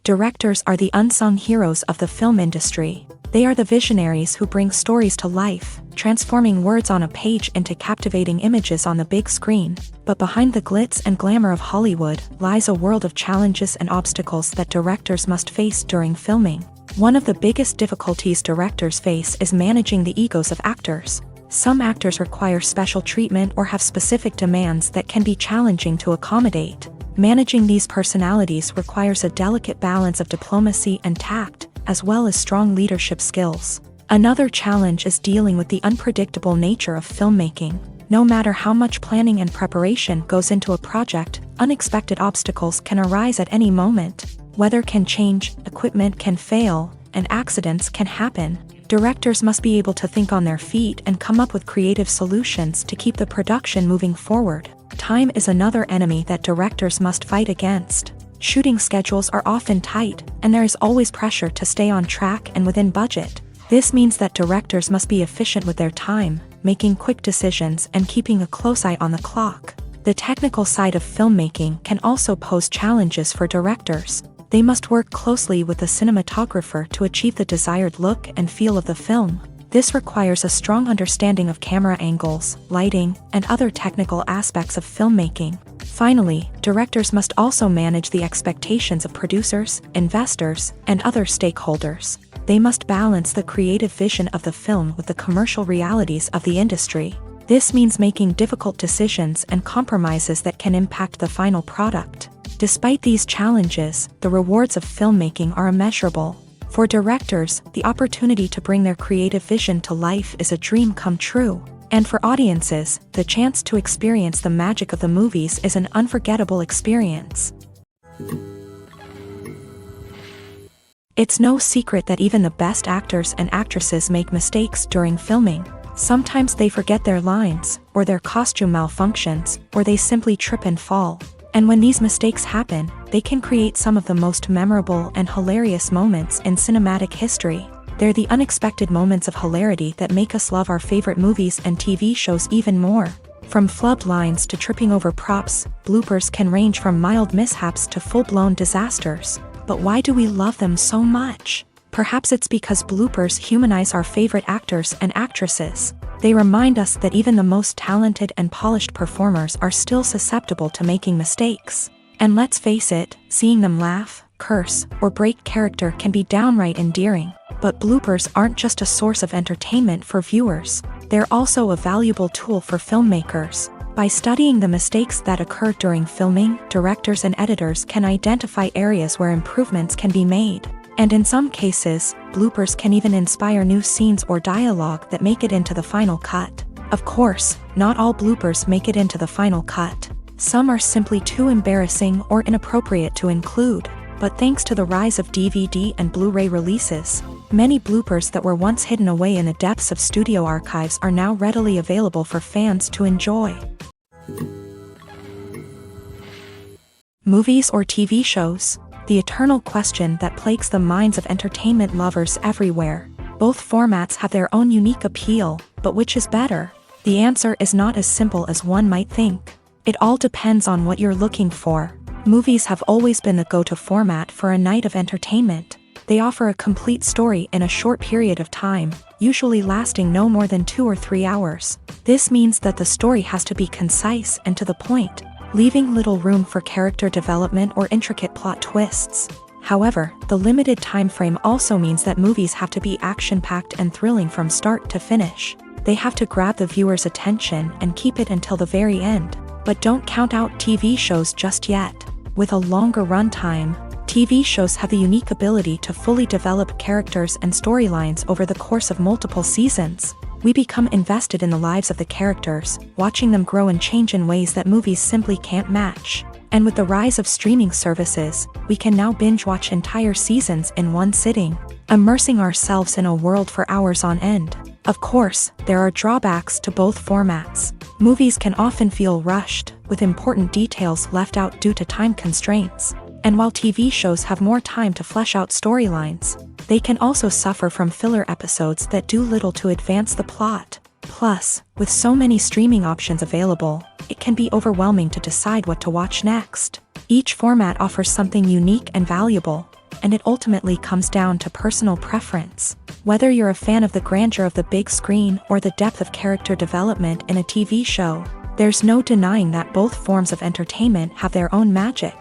Directors are the unsung heroes of the film industry. They are the visionaries who bring stories to life, transforming words on a page into captivating images on the big screen. But behind the glitz and glamour of Hollywood lies a world of challenges and obstacles that directors must face during filming. One of the biggest difficulties directors face is managing the egos of actors. Some actors require special treatment or have specific demands that can be challenging to accommodate. Managing these personalities requires a delicate balance of diplomacy and tact, as well as strong leadership skills. Another challenge is dealing with the unpredictable nature of filmmaking. No matter how much planning and preparation goes into a project, unexpected obstacles can arise at any moment. Weather can change, equipment can fail, and accidents can happen. Directors must be able to think on their feet and come up with creative solutions to keep the production moving forward. Time is another enemy that directors must fight against. Shooting schedules are often tight, and there is always pressure to stay on track and within budget. This means that directors must be efficient with their time, making quick decisions and keeping a close eye on the clock. The technical side of filmmaking can also pose challenges for directors. They must work closely with the cinematographer to achieve the desired look and feel of the film. This requires a strong understanding of camera angles, lighting, and other technical aspects of filmmaking. Finally, directors must also manage the expectations of producers, investors, and other stakeholders. They must balance the creative vision of the film with the commercial realities of the industry. This means making difficult decisions and compromises that can impact the final product. Despite these challenges, the rewards of filmmaking are immeasurable. For directors, the opportunity to bring their creative vision to life is a dream come true. And for audiences, the chance to experience the magic of the movies is an unforgettable experience. It's no secret that even the best actors and actresses make mistakes during filming. Sometimes they forget their lines, or their costume malfunctions, or they simply trip and fall. And when these mistakes happen, they can create some of the most memorable and hilarious moments in cinematic history. They're the unexpected moments of hilarity that make us love our favorite movies and TV shows even more. From flubbed lines to tripping over props, bloopers can range from mild mishaps to full-blown disasters. But why do we love them so much? Perhaps it's because bloopers humanize our favorite actors and actresses. They remind us that even the most talented and polished performers are still susceptible to making mistakes. And let's face it, seeing them laugh, curse, or break character can be downright endearing. But bloopers aren't just a source of entertainment for viewers. They're also a valuable tool for filmmakers. By studying the mistakes that occur during filming, directors and editors can identify areas where improvements can be made. And in some cases, bloopers can even inspire new scenes or dialogue that make it into the final cut. Of course, not all bloopers make it into the final cut. Some are simply too embarrassing or inappropriate to include. But thanks to the rise of DVD and Blu-ray releases, many bloopers that were once hidden away in the depths of studio archives are now readily available for fans to enjoy. Movies or TV shows? The eternal question that plagues the minds of entertainment lovers everywhere. Both formats have their own unique appeal, but which is better? The answer is not as simple as one might think. It all depends on what you're looking for. Movies have always been the go-to format for a night of entertainment. They offer a complete story in a short period of time, usually lasting no more than 2 or 3 hours. This means that the story has to be concise and to the point, leaving little room for character development or intricate plot twists. However, the limited time frame also means that movies have to be action-packed and thrilling from start to finish. They have to grab the viewer's attention and keep it until the very end. But don't count out TV shows just yet. With a longer runtime, TV shows have the unique ability to fully develop characters and storylines over the course of multiple seasons. We become invested in the lives of the characters, watching them grow and change in ways that movies simply can't match. And with the rise of streaming services, we can now binge-watch entire seasons in one sitting, immersing ourselves in a world for hours on end. Of course, there are drawbacks to both formats. Movies can often feel rushed, with important details left out due to time constraints. And while TV shows have more time to flesh out storylines, they can also suffer from filler episodes that do little to advance the plot. Plus, with so many streaming options available, it can be overwhelming to decide what to watch next. Each format offers something unique and valuable, and it ultimately comes down to personal preference. Whether you're a fan of the grandeur of the big screen or the depth of character development in a TV show, there's no denying that both forms of entertainment have their own magic.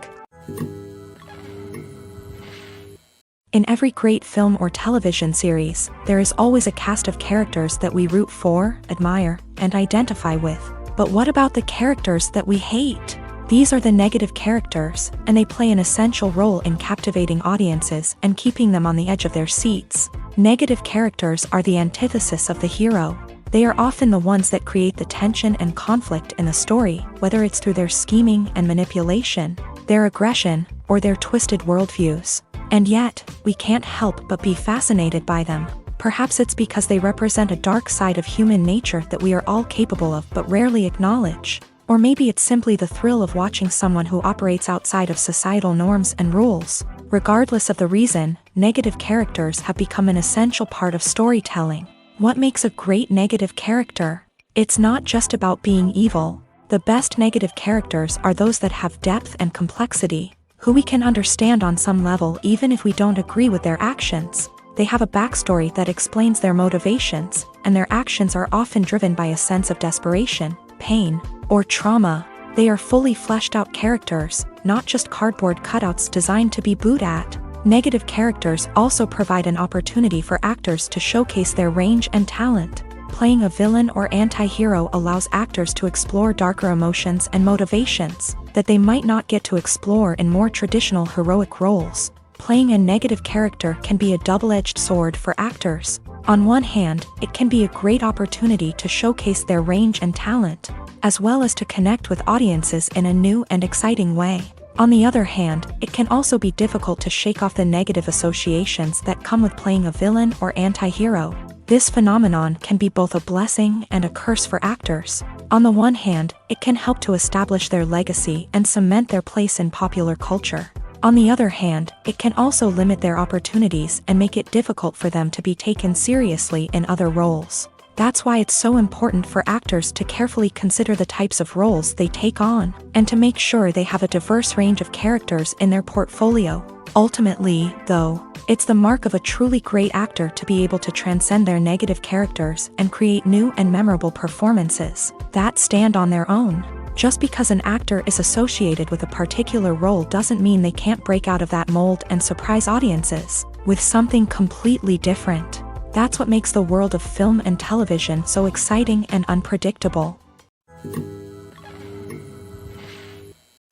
In every great film or television series, there is always a cast of characters that we root for, admire, and identify with. But what about the characters that we hate? These are the negative characters, and they play an essential role in captivating audiences and keeping them on the edge of their seats. Negative characters are the antithesis of the hero. They are often the ones that create the tension and conflict in the story, whether it's through their scheming and manipulation, their aggression, or their twisted worldviews. And yet, we can't help but be fascinated by them. Perhaps it's because they represent a dark side of human nature that we are all capable of but rarely acknowledge. Or maybe it's simply the thrill of watching someone who operates outside of societal norms and rules. Regardless of the reason, negative characters have become an essential part of storytelling. What makes a great negative character? It's not just about being evil. The best negative characters are those that have depth and complexity, who we can understand on some level even if we don't agree with their actions. They have a backstory that explains their motivations, and their actions are often driven by a sense of desperation, pain, or trauma. They are fully fleshed out characters, not just cardboard cutouts designed to be booed at. Negative characters also provide an opportunity for actors to showcase their range and talent. Playing a villain or anti-hero allows actors to explore darker emotions and motivations that they might not get to explore in more traditional heroic roles. Playing a negative character can be a double-edged sword for actors. On one hand, it can be a great opportunity to showcase their range and talent, as well as to connect with audiences in a new and exciting way. On the other hand, it can also be difficult to shake off the negative associations that come with playing a villain or anti-hero. This phenomenon can be both a blessing and a curse for actors. On the one hand, it can help to establish their legacy and cement their place in popular culture. On the other hand, it can also limit their opportunities and make it difficult for them to be taken seriously in other roles. That's why it's so important for actors to carefully consider the types of roles they take on, and to make sure they have a diverse range of characters in their portfolio. Ultimately, though, it's the mark of a truly great actor to be able to transcend their negative characters and create new and memorable performances that stand on their own. Just because an actor is associated with a particular role doesn't mean they can't break out of that mold and surprise audiences with something completely different. That's what makes the world of film and television so exciting and unpredictable.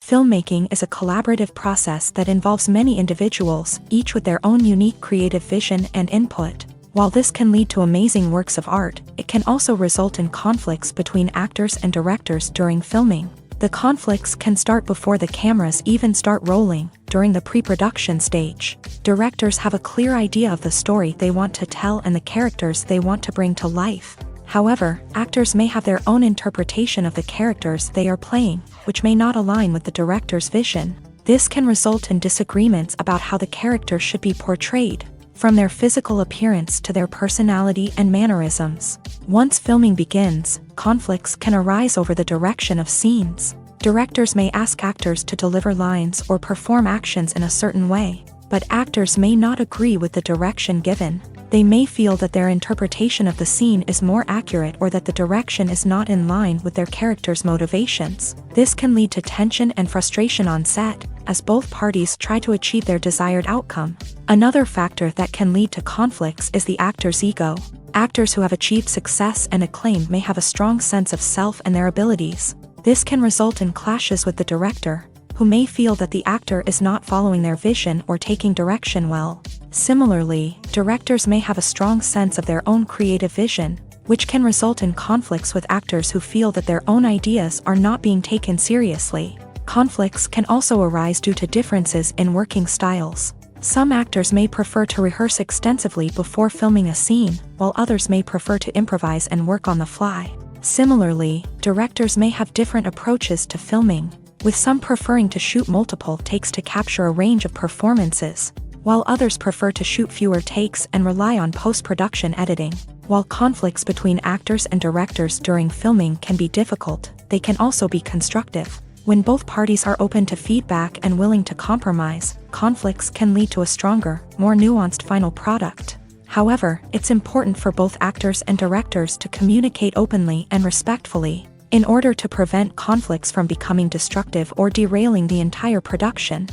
Filmmaking is a collaborative process that involves many individuals, each with their own unique creative vision and input. While this can lead to amazing works of art, it can also result in conflicts between actors and directors during filming. The conflicts can start before the cameras even start rolling, during the pre-production stage. Directors have a clear idea of the story they want to tell and the characters they want to bring to life. However, actors may have their own interpretation of the characters they are playing, which may not align with the director's vision. This can result in disagreements about how the character should be portrayed, from their physical appearance to their personality and mannerisms. Once filming begins, conflicts can arise over the direction of scenes. Directors may ask actors to deliver lines or perform actions in a certain way, but actors may not agree with the direction given. They may feel that their interpretation of the scene is more accurate or that the direction is not in line with their character's motivations. This can lead to tension and frustration on set, as both parties try to achieve their desired outcome. Another factor that can lead to conflicts is the actor's ego. Actors who have achieved success and acclaim may have a strong sense of self and their abilities. This can result in clashes with the director, who may feel that the actor is not following their vision or taking direction well. Similarly, directors may have a strong sense of their own creative vision, which can result in conflicts with actors who feel that their own ideas are not being taken seriously. Conflicts can also arise due to differences in working styles. Some actors may prefer to rehearse extensively before filming a scene, while others may prefer to improvise and work on the fly. Similarly, directors may have different approaches to filming, with some preferring to shoot multiple takes to capture a range of performances, while others prefer to shoot fewer takes and rely on post-production editing. While conflicts between actors and directors during filming can be difficult, they can also be constructive. When both parties are open to feedback and willing to compromise, conflicts can lead to a stronger, more nuanced final product. However, it's important for both actors and directors to communicate openly and respectfully, in order to prevent conflicts from becoming destructive or derailing the entire production.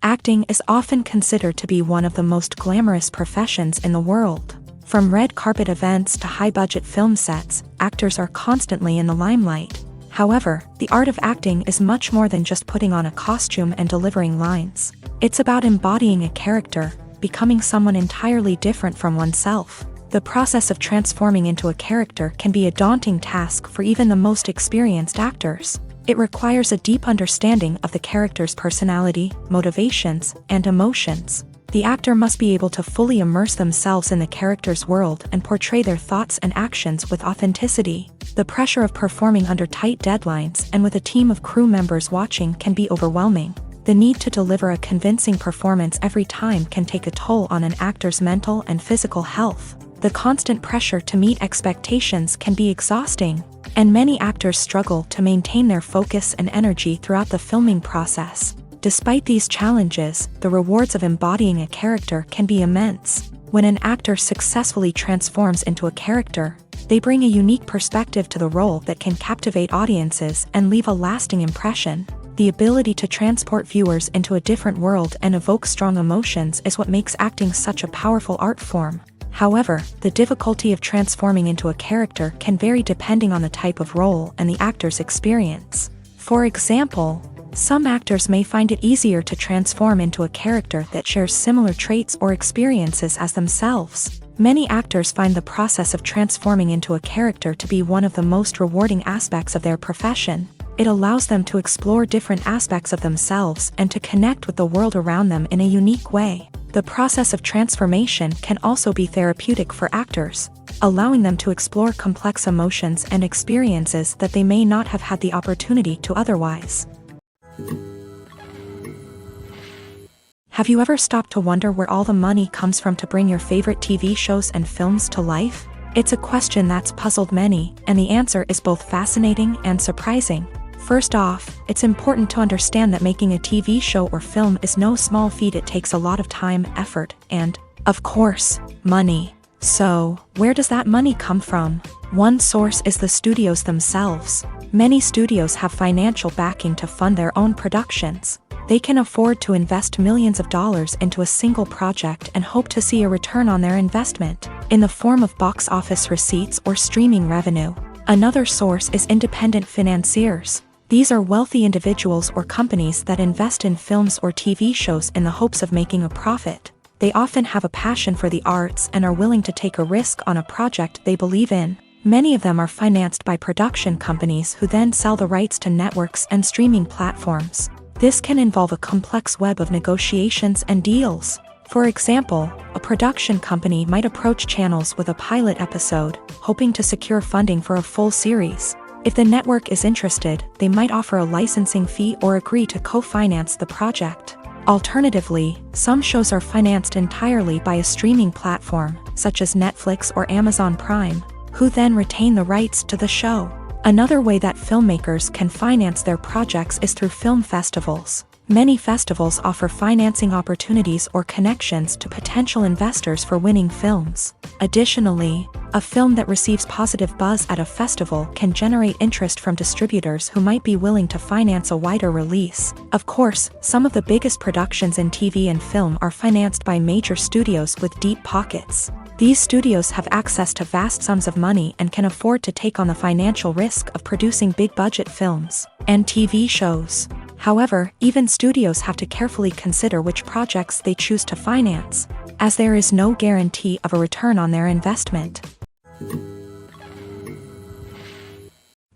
Acting is often considered to be one of the most glamorous professions in the world. From red carpet events to high-budget film sets, actors are constantly in the limelight. However, the art of acting is much more than just putting on a costume and delivering lines. It's about embodying a character, becoming someone entirely different from oneself. The process of transforming into a character can be a daunting task for even the most experienced actors. It requires a deep understanding of the character's personality, motivations, and emotions. The actor must be able to fully immerse themselves in the character's world and portray their thoughts and actions with authenticity. The pressure of performing under tight deadlines and with a team of crew members watching can be overwhelming. The need to deliver a convincing performance every time can take a toll on an actor's mental and physical health. The constant pressure to meet expectations can be exhausting, and many actors struggle to maintain their focus and energy throughout the filming process. Despite these challenges, the rewards of embodying a character can be immense. When an actor successfully transforms into a character, they bring a unique perspective to the role that can captivate audiences and leave a lasting impression. The ability to transport viewers into a different world and evoke strong emotions is what makes acting such a powerful art form. However, the difficulty of transforming into a character can vary depending on the type of role and the actor's experience. For example, some actors may find it easier to transform into a character that shares similar traits or experiences as themselves. Many actors find the process of transforming into a character to be one of the most rewarding aspects of their profession. It allows them to explore different aspects of themselves and to connect with the world around them in a unique way. The process of transformation can also be therapeutic for actors, allowing them to explore complex emotions and experiences that they may not have had the opportunity to otherwise. Have you ever stopped to wonder where all the money comes from to bring your favorite TV shows and films to life? It's a question that's puzzled many, and the answer is both fascinating and surprising. First off, it's important to understand that making a TV show or film is no small feat. It takes a lot of time, effort, and, of course, money. So, where does that money come from? One source is the studios themselves. Many studios have financial backing to fund their own productions. They can afford to invest millions of dollars into a single project and hope to see a return on their investment, in the form of box office receipts or streaming revenue. Another source is independent financiers. These are wealthy individuals or companies that invest in films or TV shows in the hopes of making a profit. They often have a passion for the arts and are willing to take a risk on a project they believe in. Many of them are financed by production companies who then sell the rights to networks and streaming platforms. This can involve a complex web of negotiations and deals. For example, a production company might approach channels with a pilot episode, hoping to secure funding for a full series. If the network is interested, they might offer a licensing fee or agree to co-finance the project. Alternatively, some shows are financed entirely by a streaming platform, such as Netflix or Amazon Prime, who then retain the rights to the show. Another way that filmmakers can finance their projects is through film festivals. Many festivals offer financing opportunities or connections to potential investors for winning films. Additionally, a film that receives positive buzz at a festival can generate interest from distributors who might be willing to finance a wider release. Of course, some of the biggest productions in TV and film are financed by major studios with deep pockets. These studios have access to vast sums of money and can afford to take on the financial risk of producing big-budget films and TV shows. However, even studios have to carefully consider which projects they choose to finance, as there is no guarantee of a return on their investment.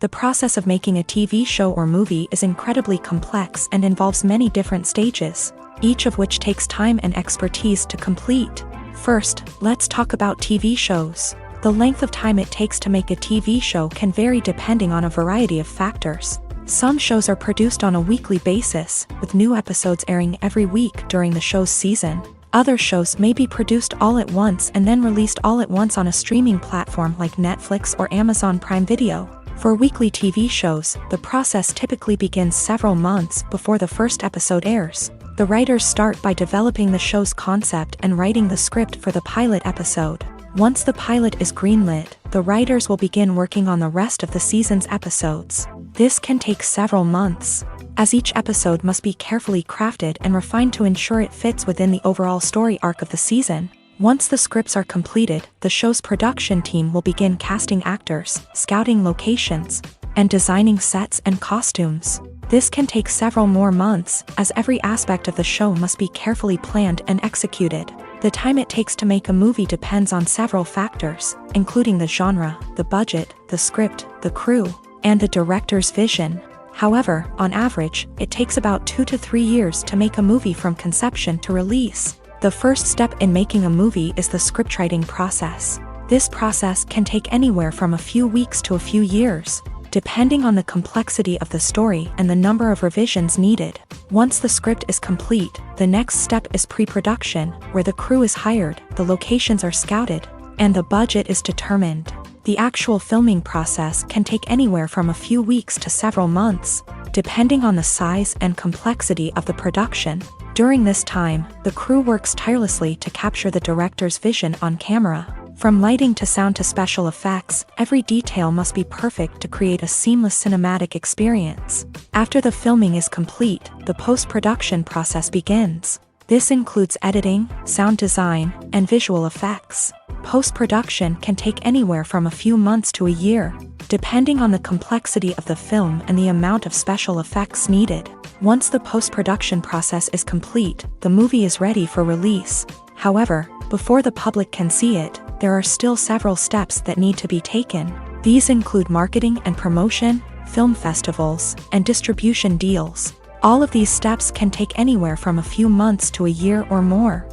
The process of making a TV show or movie is incredibly complex and involves many different stages, each of which takes time and expertise to complete. First, let's talk about TV shows. The length of time it takes to make a TV show can vary depending on a variety of factors. Some shows are produced on a weekly basis, with new episodes airing every week during the show's season. Other shows may be produced all at once and then released all at once on a streaming platform like Netflix or Amazon Prime Video. For weekly TV shows, the process typically begins several months before the first episode airs. The writers start by developing the show's concept and writing the script for the pilot episode. Once the pilot is greenlit, the writers will begin working on the rest of the season's episodes. This can take several months, as each episode must be carefully crafted and refined to ensure it fits within the overall story arc of the season. Once the scripts are completed, the show's production team will begin casting actors, scouting locations, and designing sets and costumes. This can take several more months, as every aspect of the show must be carefully planned and executed. The time it takes to make a movie depends on several factors, including the genre, the budget, the script, the crew, and the director's vision. However, on average, it takes about 2 to 3 years to make a movie from conception to release. The first step in making a movie is the scriptwriting process. This process can take anywhere from a few weeks to a few years, depending on the complexity of the story and the number of revisions needed. Once the script is complete, the next step is pre-production, where the crew is hired, the locations are scouted, and the budget is determined. The actual filming process can take anywhere from a few weeks to several months, depending on the size and complexity of the production. During this time, the crew works tirelessly to capture the director's vision on camera. From lighting to sound to special effects, every detail must be perfect to create a seamless cinematic experience. After the filming is complete, the post-production process begins. This includes editing, sound design, and visual effects. Post-production can take anywhere from a few months to a year, depending on the complexity of the film and the amount of special effects needed. Once the post-production process is complete, the movie is ready for release. However, before the public can see it, there are still several steps that need to be taken. These include marketing and promotion, film festivals, and distribution deals. All of these steps can take anywhere from a few months to a year or more.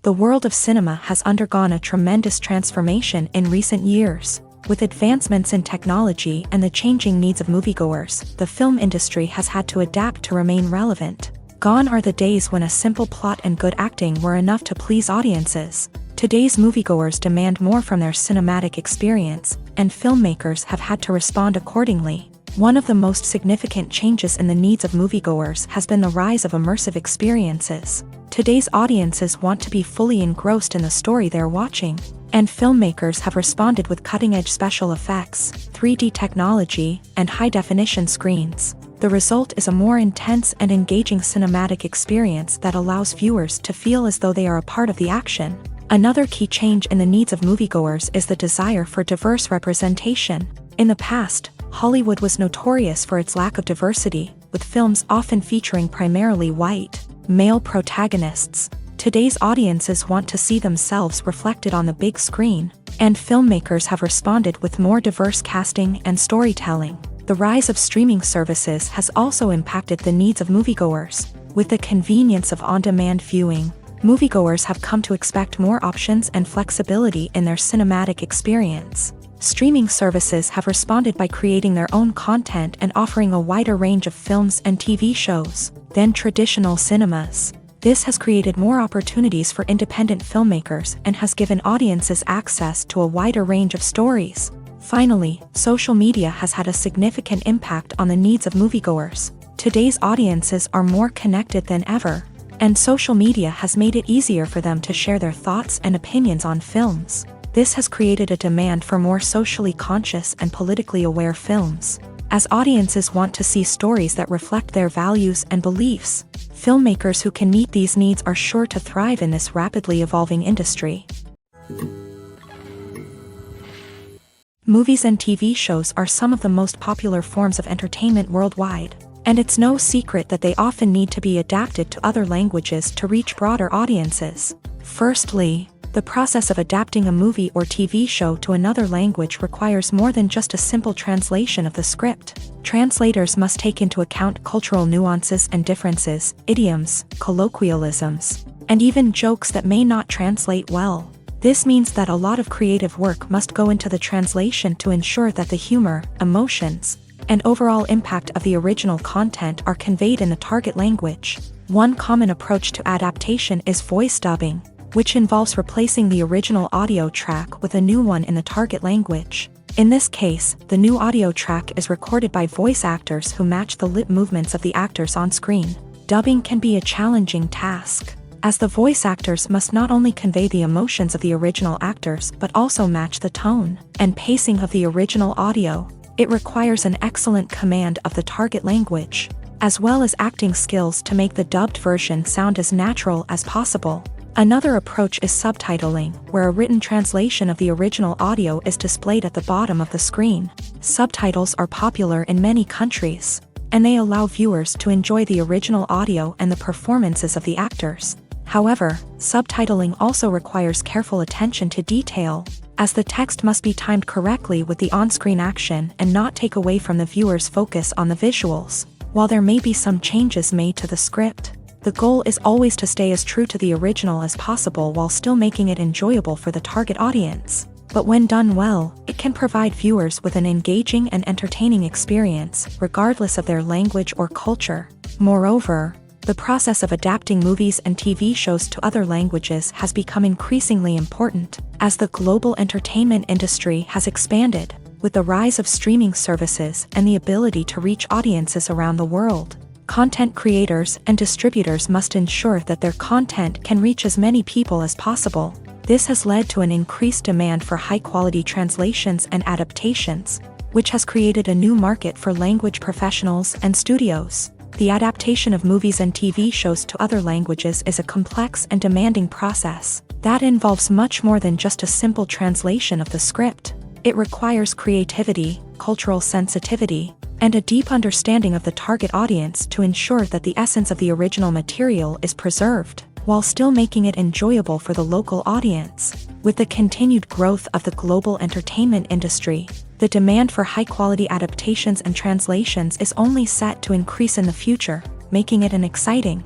The world of cinema has undergone a tremendous transformation in recent years. With advancements in technology and the changing needs of moviegoers, the film industry has had to adapt to remain relevant. Gone are the days when a simple plot and good acting were enough to please audiences. Today's moviegoers demand more from their cinematic experience, and filmmakers have had to respond accordingly. One of the most significant changes in the needs of moviegoers has been the rise of immersive experiences. Today's audiences want to be fully engrossed in the story they're watching, and filmmakers have responded with cutting-edge special effects, 3D technology, and high-definition screens. The result is a more intense and engaging cinematic experience that allows viewers to feel as though they are a part of the action. Another key change in the needs of moviegoers is the desire for diverse representation. In the past, Hollywood was notorious for its lack of diversity, with films often featuring primarily white, male protagonists. Today's audiences want to see themselves reflected on the big screen, and filmmakers have responded with more diverse casting and storytelling. The rise of streaming services has also impacted the needs of moviegoers. With the convenience of on-demand viewing, moviegoers have come to expect more options and flexibility in their cinematic experience. Streaming services have responded by creating their own content and offering a wider range of films and TV shows than traditional cinemas. This has created more opportunities for independent filmmakers and has given audiences access to a wider range of stories. Finally, social media has had a significant impact on the needs of moviegoers. Today's audiences are more connected than ever, and social media has made it easier for them to share their thoughts and opinions on films. This has created a demand for more socially conscious and politically aware films. As audiences want to see stories that reflect their values and beliefs, filmmakers who can meet these needs are sure to thrive in this rapidly evolving industry. Movies and TV shows are some of the most popular forms of entertainment worldwide, and it's no secret that they often need to be adapted to other languages to reach broader audiences. Firstly, the process of adapting a movie or TV show to another language requires more than just a simple translation of the script. Translators must take into account cultural nuances and differences, idioms, colloquialisms, and even jokes that may not translate well. This means that a lot of creative work must go into the translation to ensure that the humor, emotions, and overall impact of the original content are conveyed in the target language. One common approach to adaptation is voice dubbing, which involves replacing the original audio track with a new one in the target language. In this case, the new audio track is recorded by voice actors who match the lip movements of the actors on screen. Dubbing can be a challenging task, as the voice actors must not only convey the emotions of the original actors but also match the tone and pacing of the original audio. It requires an excellent command of the target language, as well as acting skills to make the dubbed version sound as natural as possible. Another approach is subtitling, where a written translation of the original audio is displayed at the bottom of the screen. Subtitles are popular in many countries, and they allow viewers to enjoy the original audio and the performances of the actors. However, subtitling also requires careful attention to detail, as the text must be timed correctly with the on-screen action and not take away from the viewer's focus on the visuals. While there may be some changes made to the script, the goal is always to stay as true to the original as possible while still making it enjoyable for the target audience. But when done well, it can provide viewers with an engaging and entertaining experience, regardless of their language or culture. Moreover, the process of adapting movies and TV shows to other languages has become increasingly important, as the global entertainment industry has expanded, with the rise of streaming services and the ability to reach audiences around the world. Content creators and distributors must ensure that their content can reach as many people as possible. This has led to an increased demand for high-quality translations and adaptations, which has created a new market for language professionals and studios. The adaptation of movies and TV shows to other languages is a complex and demanding process that involves much more than just a simple translation of the script. It requires creativity, cultural sensitivity, and a deep understanding of the target audience to ensure that the essence of the original material is preserved, while still making it enjoyable for the local audience. With the continued growth of the global entertainment industry, the demand for high-quality adaptations and translations is only set to increase in the future, making it an exciting.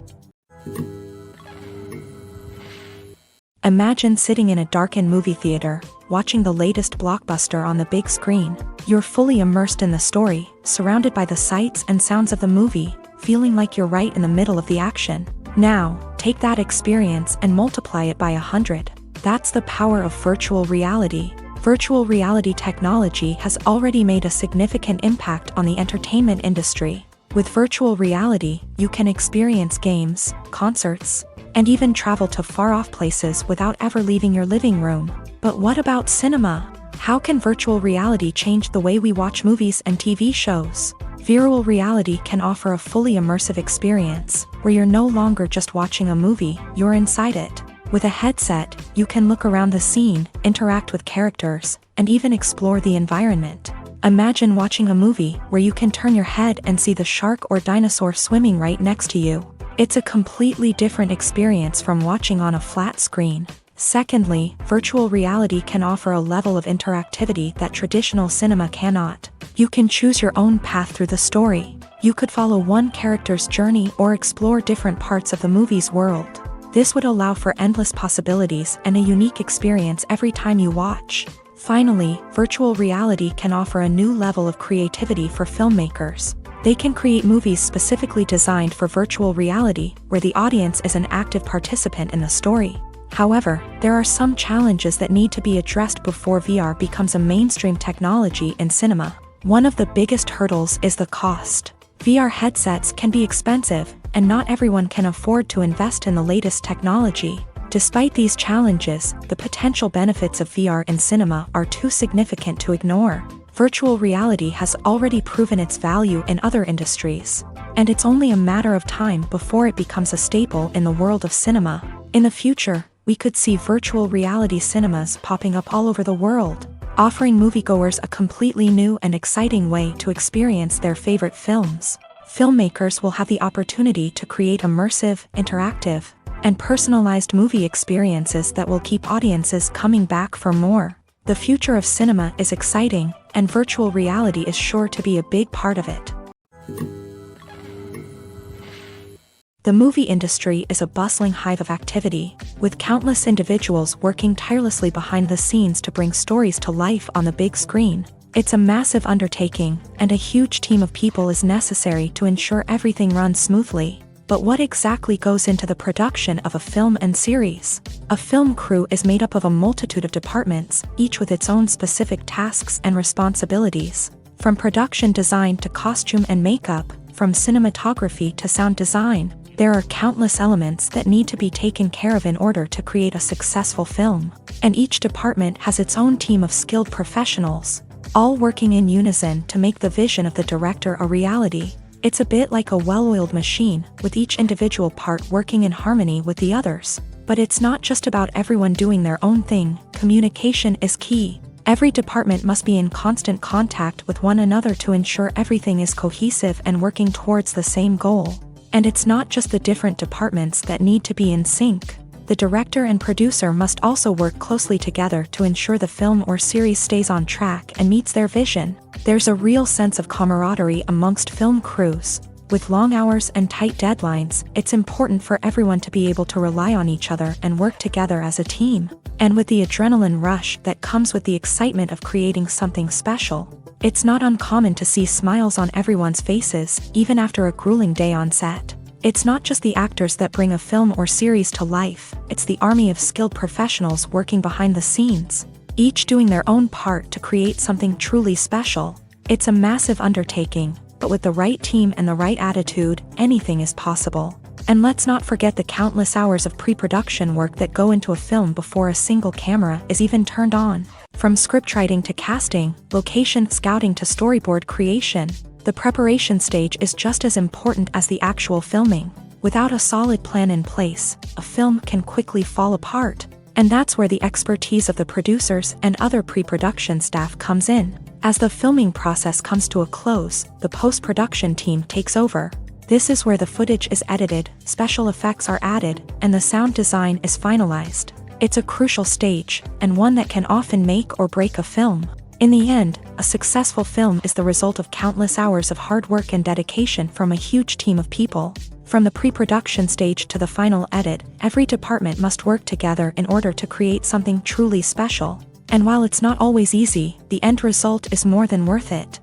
Imagine sitting in a darkened movie theater, watching the latest blockbuster on the big screen. You're fully immersed in the story, surrounded by the sights and sounds of the movie, feeling like you're right in the middle of the action. Now, take that experience and multiply it by 100. That's the power of virtual reality. Virtual reality technology has already made a significant impact on the entertainment industry. With virtual reality, you can experience games, concerts, and even travel to far-off places without ever leaving your living room. But what about cinema? How can virtual reality change the way we watch movies and TV shows? Virtual reality can offer a fully immersive experience, where you're no longer just watching a movie, you're inside it. With a headset, you can look around the scene, interact with characters, and even explore the environment. Imagine watching a movie where you can turn your head and see the shark or dinosaur swimming right next to you. It's a completely different experience from watching on a flat screen. Secondly, virtual reality can offer a level of interactivity that traditional cinema cannot. You can choose your own path through the story. You could follow one character's journey or explore different parts of the movie's world. This would allow for endless possibilities and a unique experience every time you watch. Finally, virtual reality can offer a new level of creativity for filmmakers. They can create movies specifically designed for virtual reality, where the audience is an active participant in the story. However, there are some challenges that need to be addressed before VR becomes a mainstream technology in cinema. One of the biggest hurdles is the cost. VR headsets can be expensive, and not everyone can afford to invest in the latest technology. Despite these challenges, the potential benefits of VR in cinema are too significant to ignore. Virtual reality has already proven its value in other industries, and it's only a matter of time before it becomes a staple in the world of cinema. In the future, we could see virtual reality cinemas popping up all over the world, offering moviegoers a completely new and exciting way to experience their favorite films. Filmmakers will have the opportunity to create immersive, interactive, and personalized movie experiences that will keep audiences coming back for more. The future of cinema is exciting, and virtual reality is sure to be a big part of it. The movie industry is a bustling hive of activity, with countless individuals working tirelessly behind the scenes to bring stories to life on the big screen. It's a massive undertaking, and a huge team of people is necessary to ensure everything runs smoothly. But what exactly goes into the production of a film and series? A film crew is made up of a multitude of departments, each with its own specific tasks and responsibilities. From production design to costume and makeup, from cinematography to sound design, there are countless elements that need to be taken care of in order to create a successful film. And each department has its own team of skilled professionals, all working in unison to make the vision of the director a reality. It's a bit like a well-oiled machine, with each individual part working in harmony with the others. But it's not just about everyone doing their own thing. Communication is key. Every department must be in constant contact with one another to ensure everything is cohesive and working towards the same goal. And it's not just the different departments that need to be in sync. The director and producer must also work closely together to ensure the film or series stays on track and meets their vision. There's a real sense of camaraderie amongst film crews. With long hours and tight deadlines, it's important for everyone to be able to rely on each other and work together as a team. And with the adrenaline rush that comes with the excitement of creating something special, it's not uncommon to see smiles on everyone's faces, even after a grueling day on set. It's not just the actors that bring a film or series to life, it's the army of skilled professionals working behind the scenes, each doing their own part to create something truly special. It's a massive undertaking, but with the right team and the right attitude, anything is possible. And let's not forget the countless hours of pre-production work that go into a film before a single camera is even turned on. From scriptwriting to casting, location scouting to storyboard creation, the preparation stage is just as important as the actual filming. Without a solid plan in place, a film can quickly fall apart. And that's where the expertise of the producers and other pre-production staff comes in. As the filming process comes to a close, the post-production team takes over. This is where the footage is edited, special effects are added, and the sound design is finalized. It's a crucial stage, and one that can often make or break a film. In the end, a successful film is the result of countless hours of hard work and dedication from a huge team of people. From the pre-production stage to the final edit, every department must work together in order to create something truly special. And while it's not always easy, the end result is more than worth it.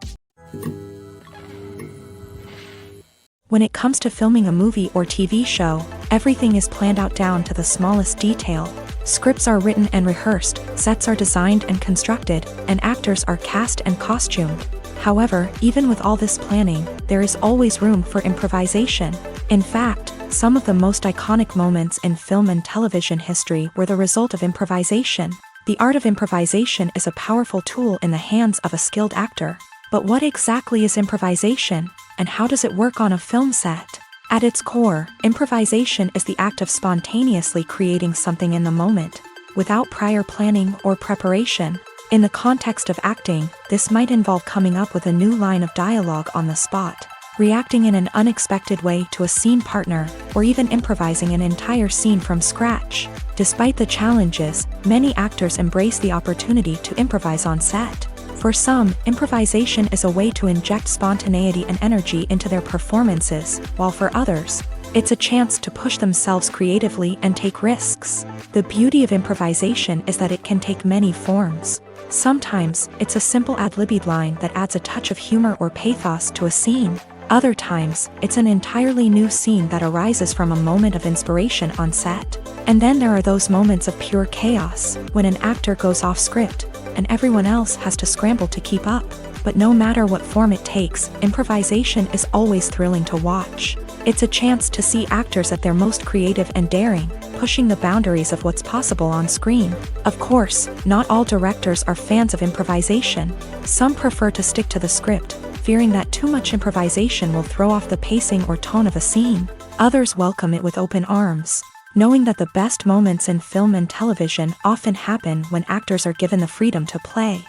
When it comes to filming a movie or TV show, everything is planned out down to the smallest detail. Scripts are written and rehearsed, sets are designed and constructed, and actors are cast and costumed. However, even with all this planning, there is always room for improvisation. In fact, some of the most iconic moments in film and television history were the result of improvisation. The art of improvisation is a powerful tool in the hands of a skilled actor. But what exactly is improvisation, and how does it work on a film set? At its core, improvisation is the act of spontaneously creating something in the moment, without prior planning or preparation. In the context of acting, this might involve coming up with a new line of dialogue on the spot, reacting in an unexpected way to a scene partner, or even improvising an entire scene from scratch. Despite the challenges, many actors embrace the opportunity to improvise on set. For some, improvisation is a way to inject spontaneity and energy into their performances, while for others, it's a chance to push themselves creatively and take risks. The beauty of improvisation is that it can take many forms. Sometimes, it's a simple ad-libbed line that adds a touch of humor or pathos to a scene. Other times, it's an entirely new scene that arises from a moment of inspiration on set. And then there are those moments of pure chaos, when an actor goes off script, and everyone else has to scramble to keep up. But no matter what form it takes, improvisation is always thrilling to watch. It's a chance to see actors at their most creative and daring, pushing the boundaries of what's possible on screen. Of course, not all directors are fans of improvisation. Some prefer to stick to the script, fearing that too much improvisation will throw off the pacing or tone of a scene. Others welcome it with open arms, knowing that the best moments in film and television often happen when actors are given the freedom to play.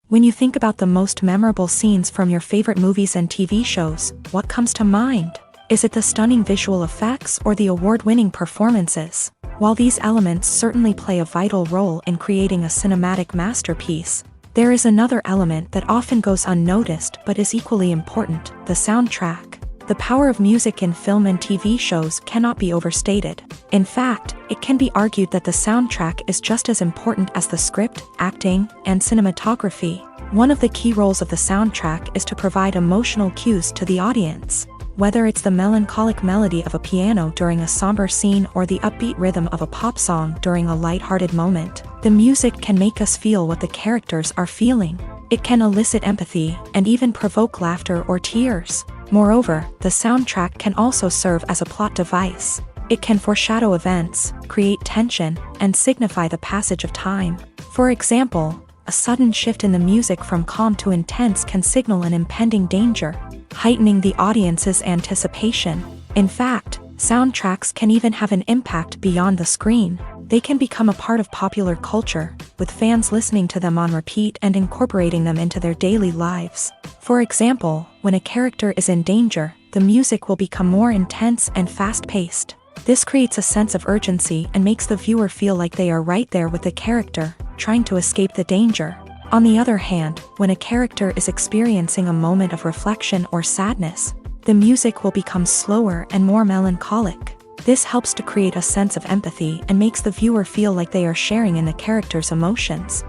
When you think about the most memorable scenes from your favorite movies and TV shows, what comes to mind? Is it the stunning visual effects or the award-winning performances? While these elements certainly play a vital role in creating a cinematic masterpiece, there is another element that often goes unnoticed but is equally important: the soundtrack. The power of music in film and TV shows cannot be overstated. In fact, it can be argued that the soundtrack is just as important as the script, acting, and cinematography. One of the key roles of the soundtrack is to provide emotional cues to the audience. Whether it's the melancholic melody of a piano during a somber scene or the upbeat rhythm of a pop song during a lighthearted moment, the music can make us feel what the characters are feeling. It can elicit empathy and even provoke laughter or tears. Moreover, the soundtrack can also serve as a plot device. It can foreshadow events, create tension, and signify the passage of time. For example, a sudden shift in the music from calm to intense can signal an impending danger, heightening the audience's anticipation. In fact, soundtracks can even have an impact beyond the screen. They can become a part of popular culture, with fans listening to them on repeat and incorporating them into their daily lives. For example, when a character is in danger, the music will become more intense and fast-paced. This creates a sense of urgency and makes the viewer feel like they are right there with the character, trying to escape the danger. On the other hand, when a character is experiencing a moment of reflection or sadness, the music will become slower and more melancholic. This helps to create a sense of empathy and makes the viewer feel like they are sharing in the character's emotions.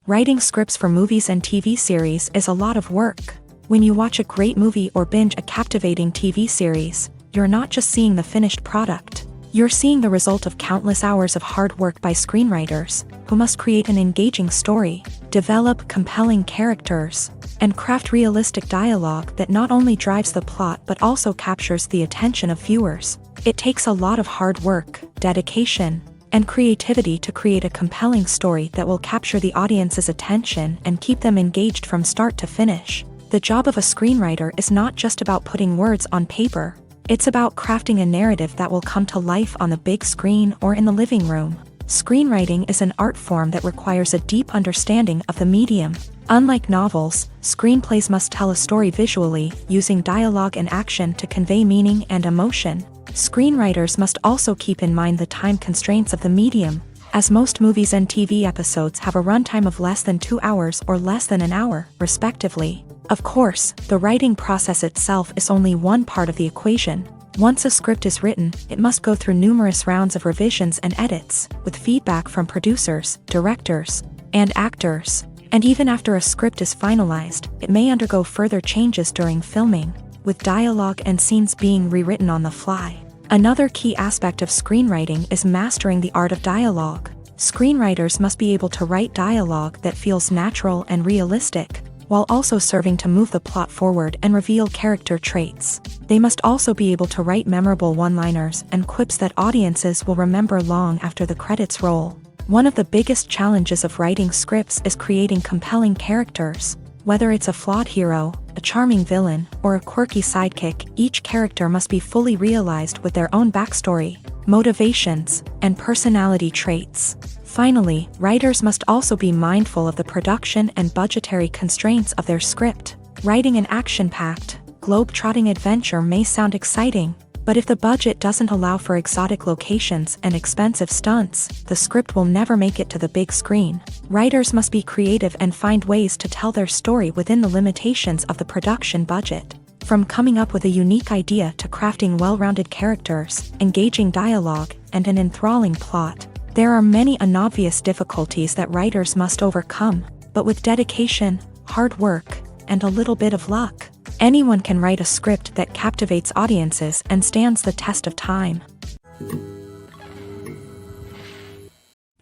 Writing scripts for movies and TV series is a lot of work. When you watch a great movie or binge a captivating TV series, you're not just seeing the finished product. You're seeing the result of countless hours of hard work by screenwriters, who must create an engaging story, develop compelling characters, and craft realistic dialogue that not only drives the plot but also captures the attention of viewers. It takes a lot of hard work, dedication, and creativity to create a compelling story that will capture the audience's attention and keep them engaged from start to finish. The job of a screenwriter is not just about putting words on paper. It's about crafting a narrative that will come to life on the big screen or in the living room. Screenwriting is an art form that requires a deep understanding of the medium. Unlike novels, screenplays must tell a story visually, using dialogue and action to convey meaning and emotion. Screenwriters must also keep in mind the time constraints of the medium, as most movies and TV episodes have a runtime of less than 2 hours or less than an hour, respectively. Of course, the writing process itself is only one part of the equation. Once a script is written, it must go through numerous rounds of revisions and edits, with feedback from producers, directors, and actors. And even after a script is finalized, it may undergo further changes during filming, with dialogue and scenes being rewritten on the fly. Another key aspect of screenwriting is mastering the art of dialogue. Screenwriters must be able to write dialogue that feels natural and realistic, while also serving to move the plot forward and reveal character traits. They must also be able to write memorable one-liners and quips that audiences will remember long after the credits roll. One of the biggest challenges of writing scripts is creating compelling characters. Whether it's a flawed hero, a charming villain, or a quirky sidekick, each character must be fully realized with their own backstory, motivations, and personality traits. Finally, writers must also be mindful of the production and budgetary constraints of their script. Writing an action-packed, globe-trotting adventure may sound exciting, but if the budget doesn't allow for exotic locations and expensive stunts, the script will never make it to the big screen. Writers must be creative and find ways to tell their story within the limitations of the production budget. From coming up with a unique idea to crafting well-rounded characters, engaging dialogue, and an enthralling plot, there are many unobvious difficulties that writers must overcome, but with dedication, hard work, and a little bit of luck, anyone can write a script that captivates audiences and stands the test of time.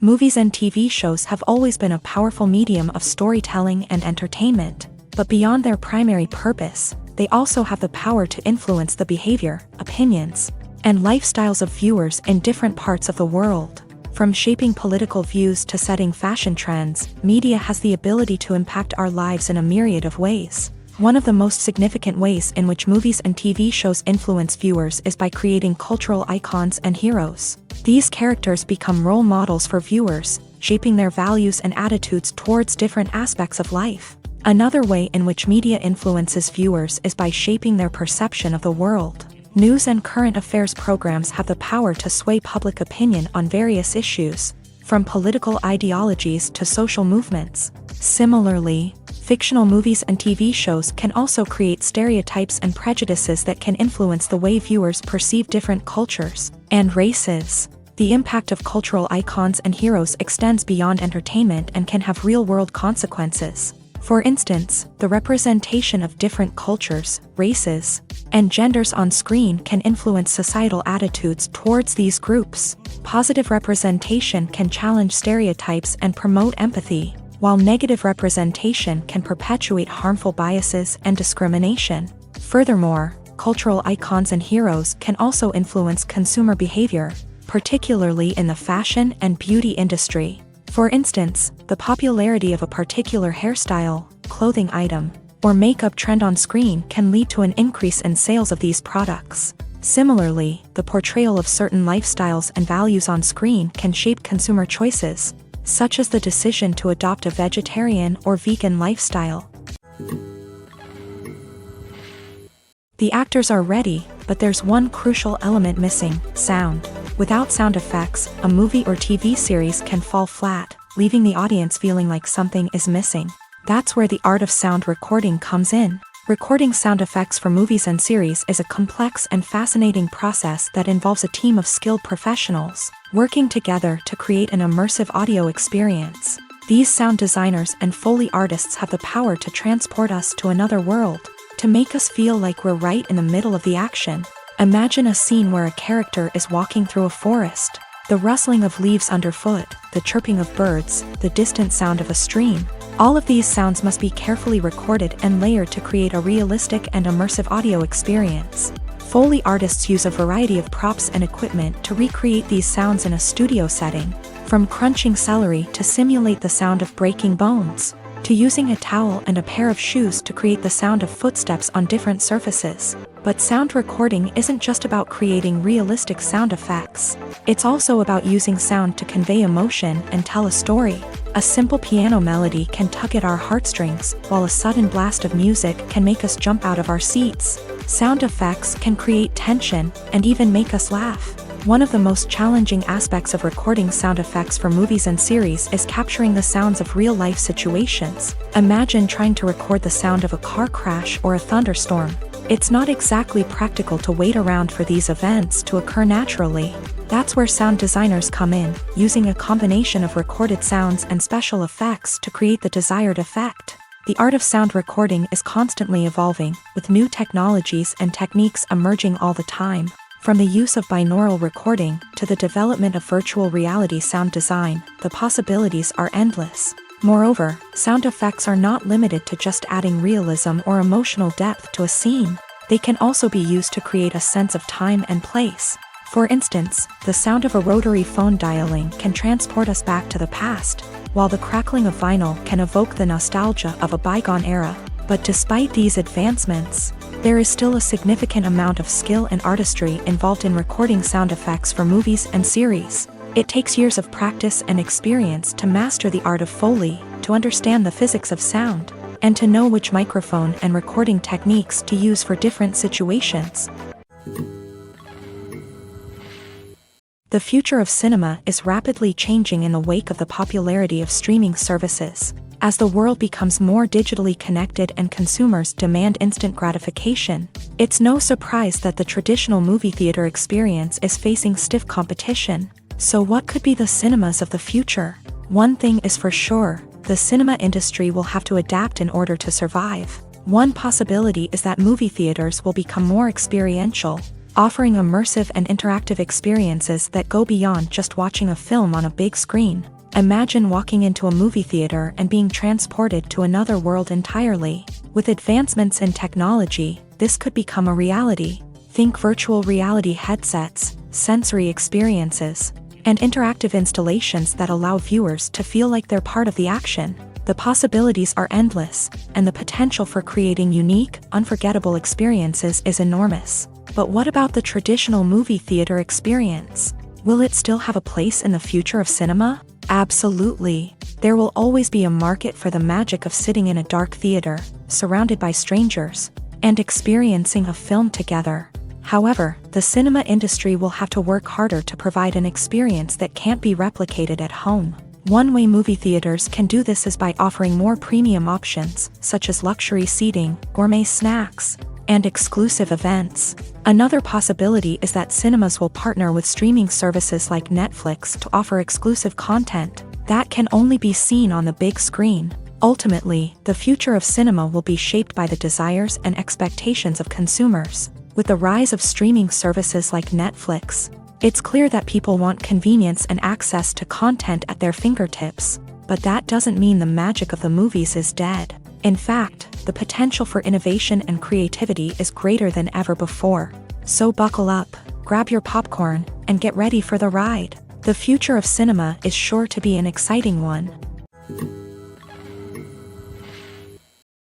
Movies and TV shows have always been a powerful medium of storytelling and entertainment, but beyond their primary purpose, they also have the power to influence the behavior, opinions, and lifestyles of viewers in different parts of the world. From shaping political views to setting fashion trends, media has the ability to impact our lives in a myriad of ways. One of the most significant ways in which movies and TV shows influence viewers is by creating cultural icons and heroes. These characters become role models for viewers, shaping their values and attitudes towards different aspects of life. Another way in which media influences viewers is by shaping their perception of the world. News and current affairs programs have the power to sway public opinion on various issues, from political ideologies to social movements. Similarly, fictional movies and TV shows can also create stereotypes and prejudices that can influence the way viewers perceive different cultures and races. The impact of cultural icons and heroes extends beyond entertainment and can have real-world consequences. For instance, the representation of different cultures, races, and genders on screen can influence societal attitudes towards these groups. Positive representation can challenge stereotypes and promote empathy, while negative representation can perpetuate harmful biases and discrimination. Furthermore, cultural icons and heroes can also influence consumer behavior, particularly in the fashion and beauty industry. For instance, the popularity of a particular hairstyle, clothing item, or makeup trend on screen can lead to an increase in sales of these products. Similarly, the portrayal of certain lifestyles and values on screen can shape consumer choices, such as the decision to adopt a vegetarian or vegan lifestyle. The actors are ready, but there's one crucial element missing: sound. Without sound effects, a movie or TV series can fall flat, leaving the audience feeling like something is missing. That's where the art of sound recording comes in. Recording sound effects for movies and series is a complex and fascinating process that involves a team of skilled professionals working together to create an immersive audio experience. These sound designers and Foley artists have the power to transport us to another world, to make us feel like we're right in the middle of the action. Imagine a scene where a character is walking through a forest. The rustling of leaves underfoot, the chirping of birds, the distant sound of a stream. All of these sounds must be carefully recorded and layered to create a realistic and immersive audio experience. Foley artists use a variety of props and equipment to recreate these sounds in a studio setting, from crunching celery to simulate the sound of breaking bones, to using a towel and a pair of shoes to create the sound of footsteps on different surfaces. But sound recording isn't just about creating realistic sound effects. It's also about using sound to convey emotion and tell a story. A simple piano melody can tug at our heartstrings, while a sudden blast of music can make us jump out of our seats. Sound effects can create tension and even make us laugh. One of the most challenging aspects of recording sound effects for movies and series is capturing the sounds of real-life situations. Imagine trying to record the sound of a car crash or a thunderstorm. It's not exactly practical to wait around for these events to occur naturally. That's where sound designers come in, using a combination of recorded sounds and special effects to create the desired effect. The art of sound recording is constantly evolving, with new technologies and techniques emerging all the time. From the use of binaural recording to the development of virtual reality sound design, the possibilities are endless. Moreover, sound effects are not limited to just adding realism or emotional depth to a scene. They can also be used to create a sense of time and place. For instance, the sound of a rotary phone dialing can transport us back to the past, while the crackling of vinyl can evoke the nostalgia of a bygone era. But despite these advancements, there is still a significant amount of skill and artistry involved in recording sound effects for movies and series. It takes years of practice and experience to master the art of Foley, to understand the physics of sound, and to know which microphone and recording techniques to use for different situations. The future of cinema is rapidly changing in the wake of the popularity of streaming services. As the world becomes more digitally connected and consumers demand instant gratification, it's no surprise that the traditional movie theater experience is facing stiff competition. So what could be the cinemas of the future? One thing is for sure, the cinema industry will have to adapt in order to survive. One possibility is that movie theaters will become more experiential, offering immersive and interactive experiences that go beyond just watching a film on a big screen. Imagine walking into a movie theater and being transported to another world entirely. With advancements in technology, this could become a reality. Think virtual reality headsets, sensory experiences, and interactive installations that allow viewers to feel like they're part of the action. The possibilities are endless, and the potential for creating unique, unforgettable experiences is enormous. But what about the traditional movie theater experience? Will it still have a place in the future of cinema? Absolutely. There will always be a market for the magic of sitting in a dark theater, surrounded by strangers, and experiencing a film together. However, the cinema industry will have to work harder to provide an experience that can't be replicated at home. One way movie theaters can do this is by offering more premium options, such as luxury seating, gourmet snacks, and exclusive events. Another possibility is that cinemas will partner with streaming services like Netflix to offer exclusive content that can only be seen on the big screen. Ultimately, the future of cinema will be shaped by the desires and expectations of consumers. With the rise of streaming services like Netflix, it's clear that people want convenience and access to content at their fingertips. But that doesn't mean the magic of the movies is dead. In fact, the potential for innovation and creativity is greater than ever before. So buckle up, grab your popcorn, and get ready for the ride. The future of cinema is sure to be an exciting one.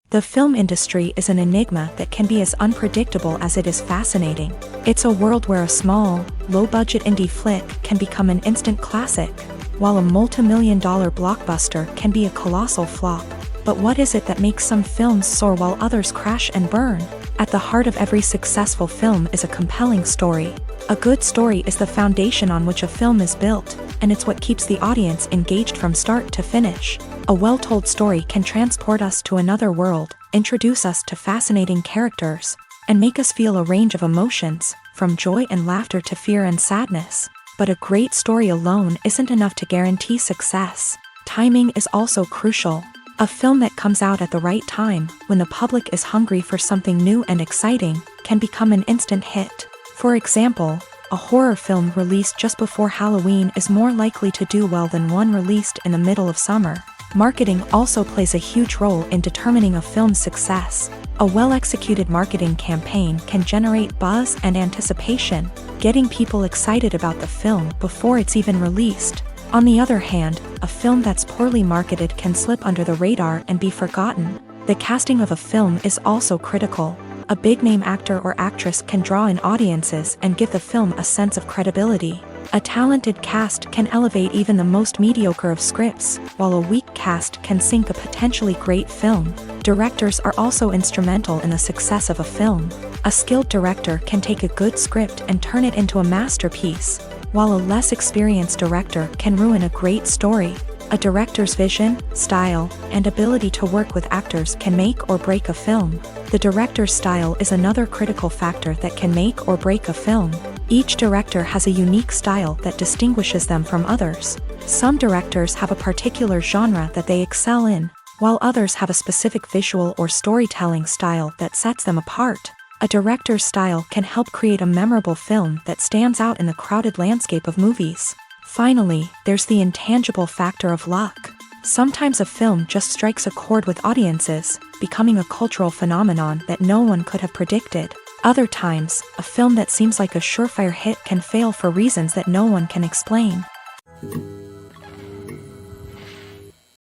The film industry is an enigma that can be as unpredictable as it is fascinating. It's a world where a small, low-budget indie flick can become an instant classic, while a multi-million-dollar blockbuster can be a colossal flop. But what is it that makes some films soar while others crash and burn? At the heart of every successful film is a compelling story. A good story is the foundation on which a film is built, and it's what keeps the audience engaged from start to finish. A well-told story can transport us to another world, introduce us to fascinating characters, and make us feel a range of emotions, from joy and laughter to fear and sadness. But a great story alone isn't enough to guarantee success. Timing is also crucial. A film that comes out at the right time, when the public is hungry for something new and exciting, can become an instant hit. For example, a horror film released just before Halloween is more likely to do well than one released in the middle of summer. Marketing also plays a huge role in determining a film's success. A well-executed marketing campaign can generate buzz and anticipation, getting people excited about the film before it's even released. On the other hand, a film that's poorly marketed can slip under the radar and be forgotten. The casting of a film is also critical. A big-name actor or actress can draw in audiences and give the film a sense of credibility. A talented cast can elevate even the most mediocre of scripts, while a weak cast can sink a potentially great film. Directors are also instrumental in the success of a film. A skilled director can take a good script and turn it into a masterpiece, while a less experienced director can ruin a great story. A director's vision, style, and ability to work with actors can make or break a film. The director's style is another critical factor that can make or break a film. Each director has a unique style that distinguishes them from others. Some directors have a particular genre that they excel in, while others have a specific visual or storytelling style that sets them apart. A director's style can help create a memorable film that stands out in the crowded landscape of movies. Finally, there's the intangible factor of luck. Sometimes a film just strikes a chord with audiences, becoming a cultural phenomenon that no one could have predicted. Other times, a film that seems like a surefire hit can fail for reasons that no one can explain.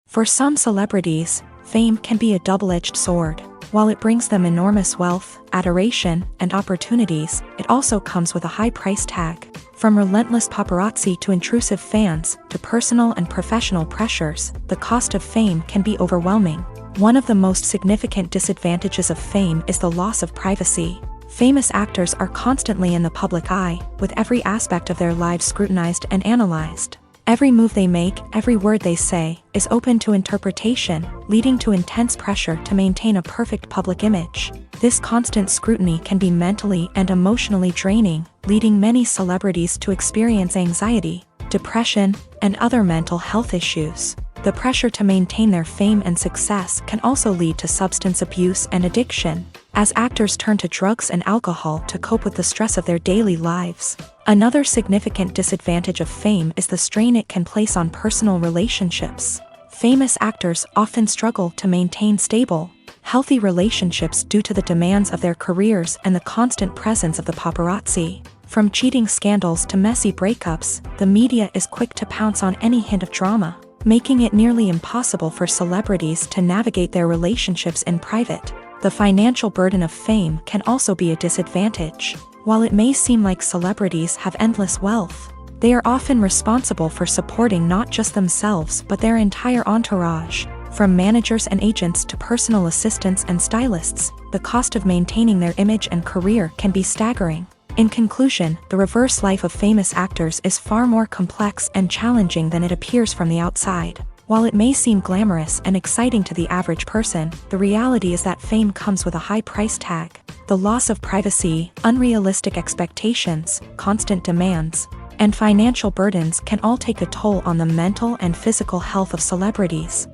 For some celebrities, fame can be a double-edged sword. While it brings them enormous wealth, adoration, and opportunities, it also comes with a high price tag. From relentless paparazzi to intrusive fans, to personal and professional pressures, the cost of fame can be overwhelming. One of the most significant disadvantages of fame is the loss of privacy. Famous actors are constantly in the public eye, with every aspect of their lives scrutinized and analyzed. Every move they make, every word they say, is open to interpretation, leading to intense pressure to maintain a perfect public image. This constant scrutiny can be mentally and emotionally draining, leading many celebrities to experience anxiety, depression, and other mental health issues. The pressure to maintain their fame and success can also lead to substance abuse and addiction, as actors turn to drugs and alcohol to cope with the stress of their daily lives. Another significant disadvantage of fame is the strain it can place on personal relationships. Famous actors often struggle to maintain stable, healthy relationships due to the demands of their careers and the constant presence of the paparazzi. From cheating scandals to messy breakups, the media is quick to pounce on any hint of drama, making it nearly impossible for celebrities to navigate their relationships in private. The financial burden of fame can also be a disadvantage. While it may seem like celebrities have endless wealth, they are often responsible for supporting not just themselves but their entire entourage. From managers and agents to personal assistants and stylists, the cost of maintaining their image and career can be staggering. In conclusion, the reverse life of famous actors is far more complex and challenging than it appears from the outside. While it may seem glamorous and exciting to the average person, the reality is that fame comes with a high price tag. The loss of privacy, unrealistic expectations, constant demands, and financial burdens can all take a toll on the mental and physical health of celebrities.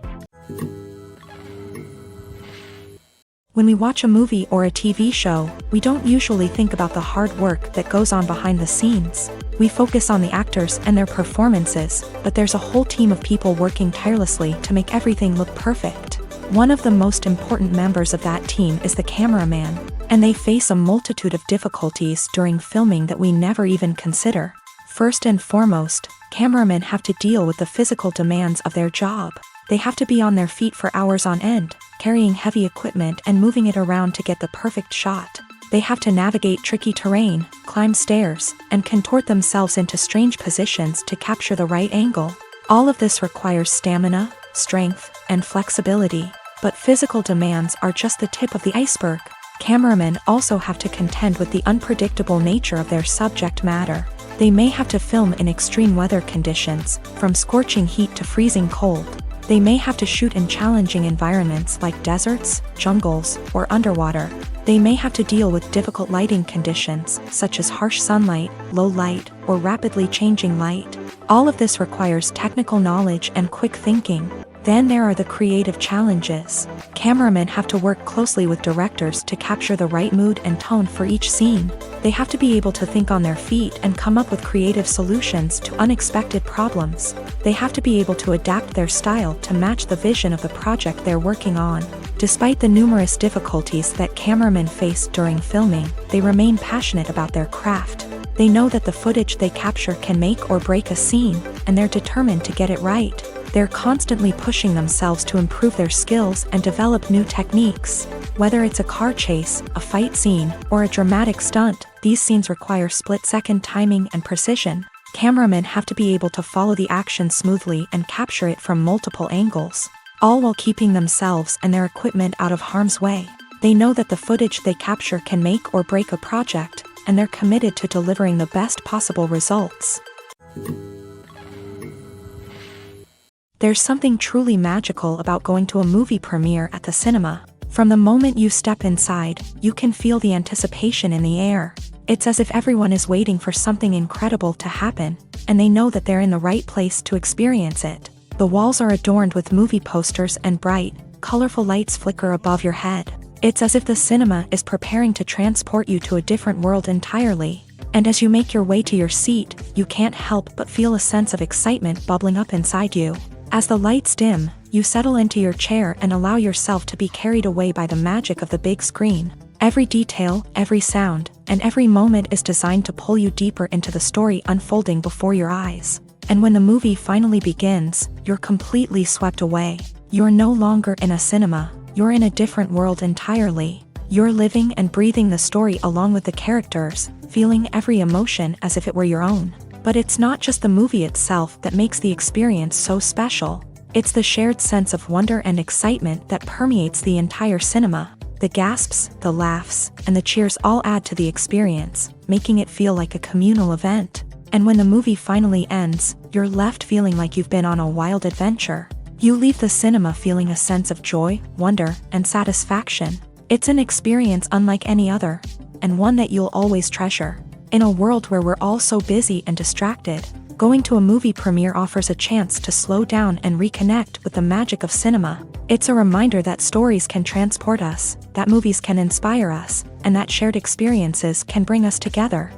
When we watch a movie or a TV show, we don't usually think about the hard work that goes on behind the scenes. We focus on the actors and their performances, but there's a whole team of people working tirelessly to make everything look perfect. One of the most important members of that team is the cameraman, and they face a multitude of difficulties during filming that we never even consider. First and foremost, cameramen have to deal with the physical demands of their job. They have to be on their feet for hours on end, carrying heavy equipment and moving it around to get the perfect shot. They have to navigate tricky terrain, climb stairs, and contort themselves into strange positions to capture the right angle. All of this requires stamina, strength, and flexibility. But physical demands are just the tip of the iceberg. Cameramen also have to contend with the unpredictable nature of their subject matter. They may have to film in extreme weather conditions, from scorching heat to freezing cold. They may have to shoot in challenging environments like deserts, jungles, or underwater. They may have to deal with difficult lighting conditions, such as harsh sunlight, low light, or rapidly changing light. All of this requires technical knowledge and quick thinking. Then there are the creative challenges. Cameramen have to work closely with directors to capture the right mood and tone for each scene. They have to be able to think on their feet and come up with creative solutions to unexpected problems. They have to be able to adapt their style to match the vision of the project they're working on. Despite the numerous difficulties that cameramen face during filming, they remain passionate about their craft. They know that the footage they capture can make or break a scene, and they're determined to get it right. They're constantly pushing themselves to improve their skills and develop new techniques. Whether it's a car chase, a fight scene, or a dramatic stunt, these scenes require split-second timing and precision. Cameramen have to be able to follow the action smoothly and capture it from multiple angles, all while keeping themselves and their equipment out of harm's way. They know that the footage they capture can make or break a project, and they're committed to delivering the best possible results. There's something truly magical about going to a movie premiere at the cinema. From the moment you step inside, you can feel the anticipation in the air. It's as if everyone is waiting for something incredible to happen, and they know that they're in the right place to experience it. The walls are adorned with movie posters and bright, colorful lights flicker above your head. It's as if the cinema is preparing to transport you to a different world entirely. And as you make your way to your seat, you can't help but feel a sense of excitement bubbling up inside you. As the lights dim, you settle into your chair and allow yourself to be carried away by the magic of the big screen. Every detail, every sound, and every moment is designed to pull you deeper into the story unfolding before your eyes. And when the movie finally begins, you're completely swept away. You're no longer in a cinema, you're in a different world entirely. You're living and breathing the story along with the characters, feeling every emotion as if it were your own. But it's not just the movie itself that makes the experience so special. It's the shared sense of wonder and excitement that permeates the entire cinema. The gasps, the laughs, and the cheers all add to the experience, making it feel like a communal event. And when the movie finally ends, you're left feeling like you've been on a wild adventure. You leave the cinema feeling a sense of joy, wonder, and satisfaction. It's an experience unlike any other, and one that you'll always treasure. In a world where we're all so busy and distracted, going to a movie premiere offers a chance to slow down and reconnect with the magic of cinema. It's a reminder that stories can transport us, that movies can inspire us, and that shared experiences can bring us together.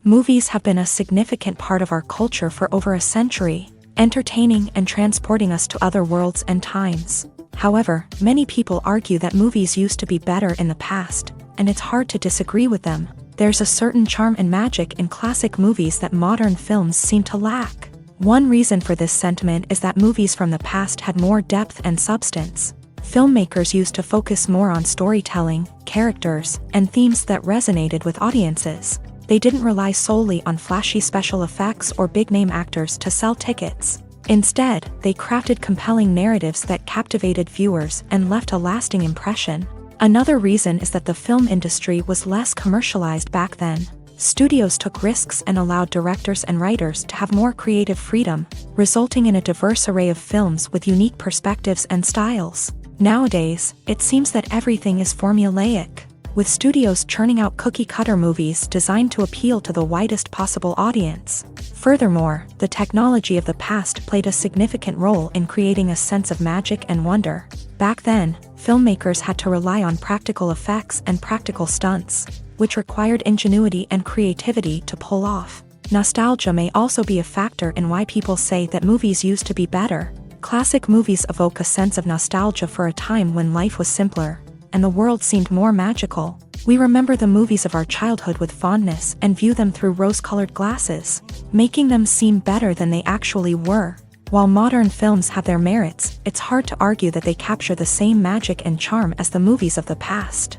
Movies have been a significant part of our culture for over a century, entertaining and transporting us to other worlds and times. However, many people argue that movies used to be better in the past, and it's hard to disagree with them. There's a certain charm and magic in classic movies that modern films seem to lack. One reason for this sentiment is that movies from the past had more depth and substance. Filmmakers used to focus more on storytelling, characters, and themes that resonated with audiences. They didn't rely solely on flashy special effects or big-name actors to sell tickets. Instead, they crafted compelling narratives that captivated viewers and left a lasting impression. Another reason is that the film industry was less commercialized back then. Studios took risks and allowed directors and writers to have more creative freedom, resulting in a diverse array of films with unique perspectives and styles. Nowadays, it seems that everything is formulaic, with studios churning out cookie-cutter movies designed to appeal to the widest possible audience. Furthermore, the technology of the past played a significant role in creating a sense of magic and wonder. Back then, filmmakers had to rely on practical effects and practical stunts, which required ingenuity and creativity to pull off. Nostalgia may also be a factor in why people say that movies used to be better. Classic movies evoke a sense of nostalgia for a time when life was simpler, and the world seemed more magical. We remember the movies of our childhood with fondness and view them through rose-colored glasses, making them seem better than they actually were. While modern films have their merits, it's hard to argue that they capture the same magic and charm as the movies of the past.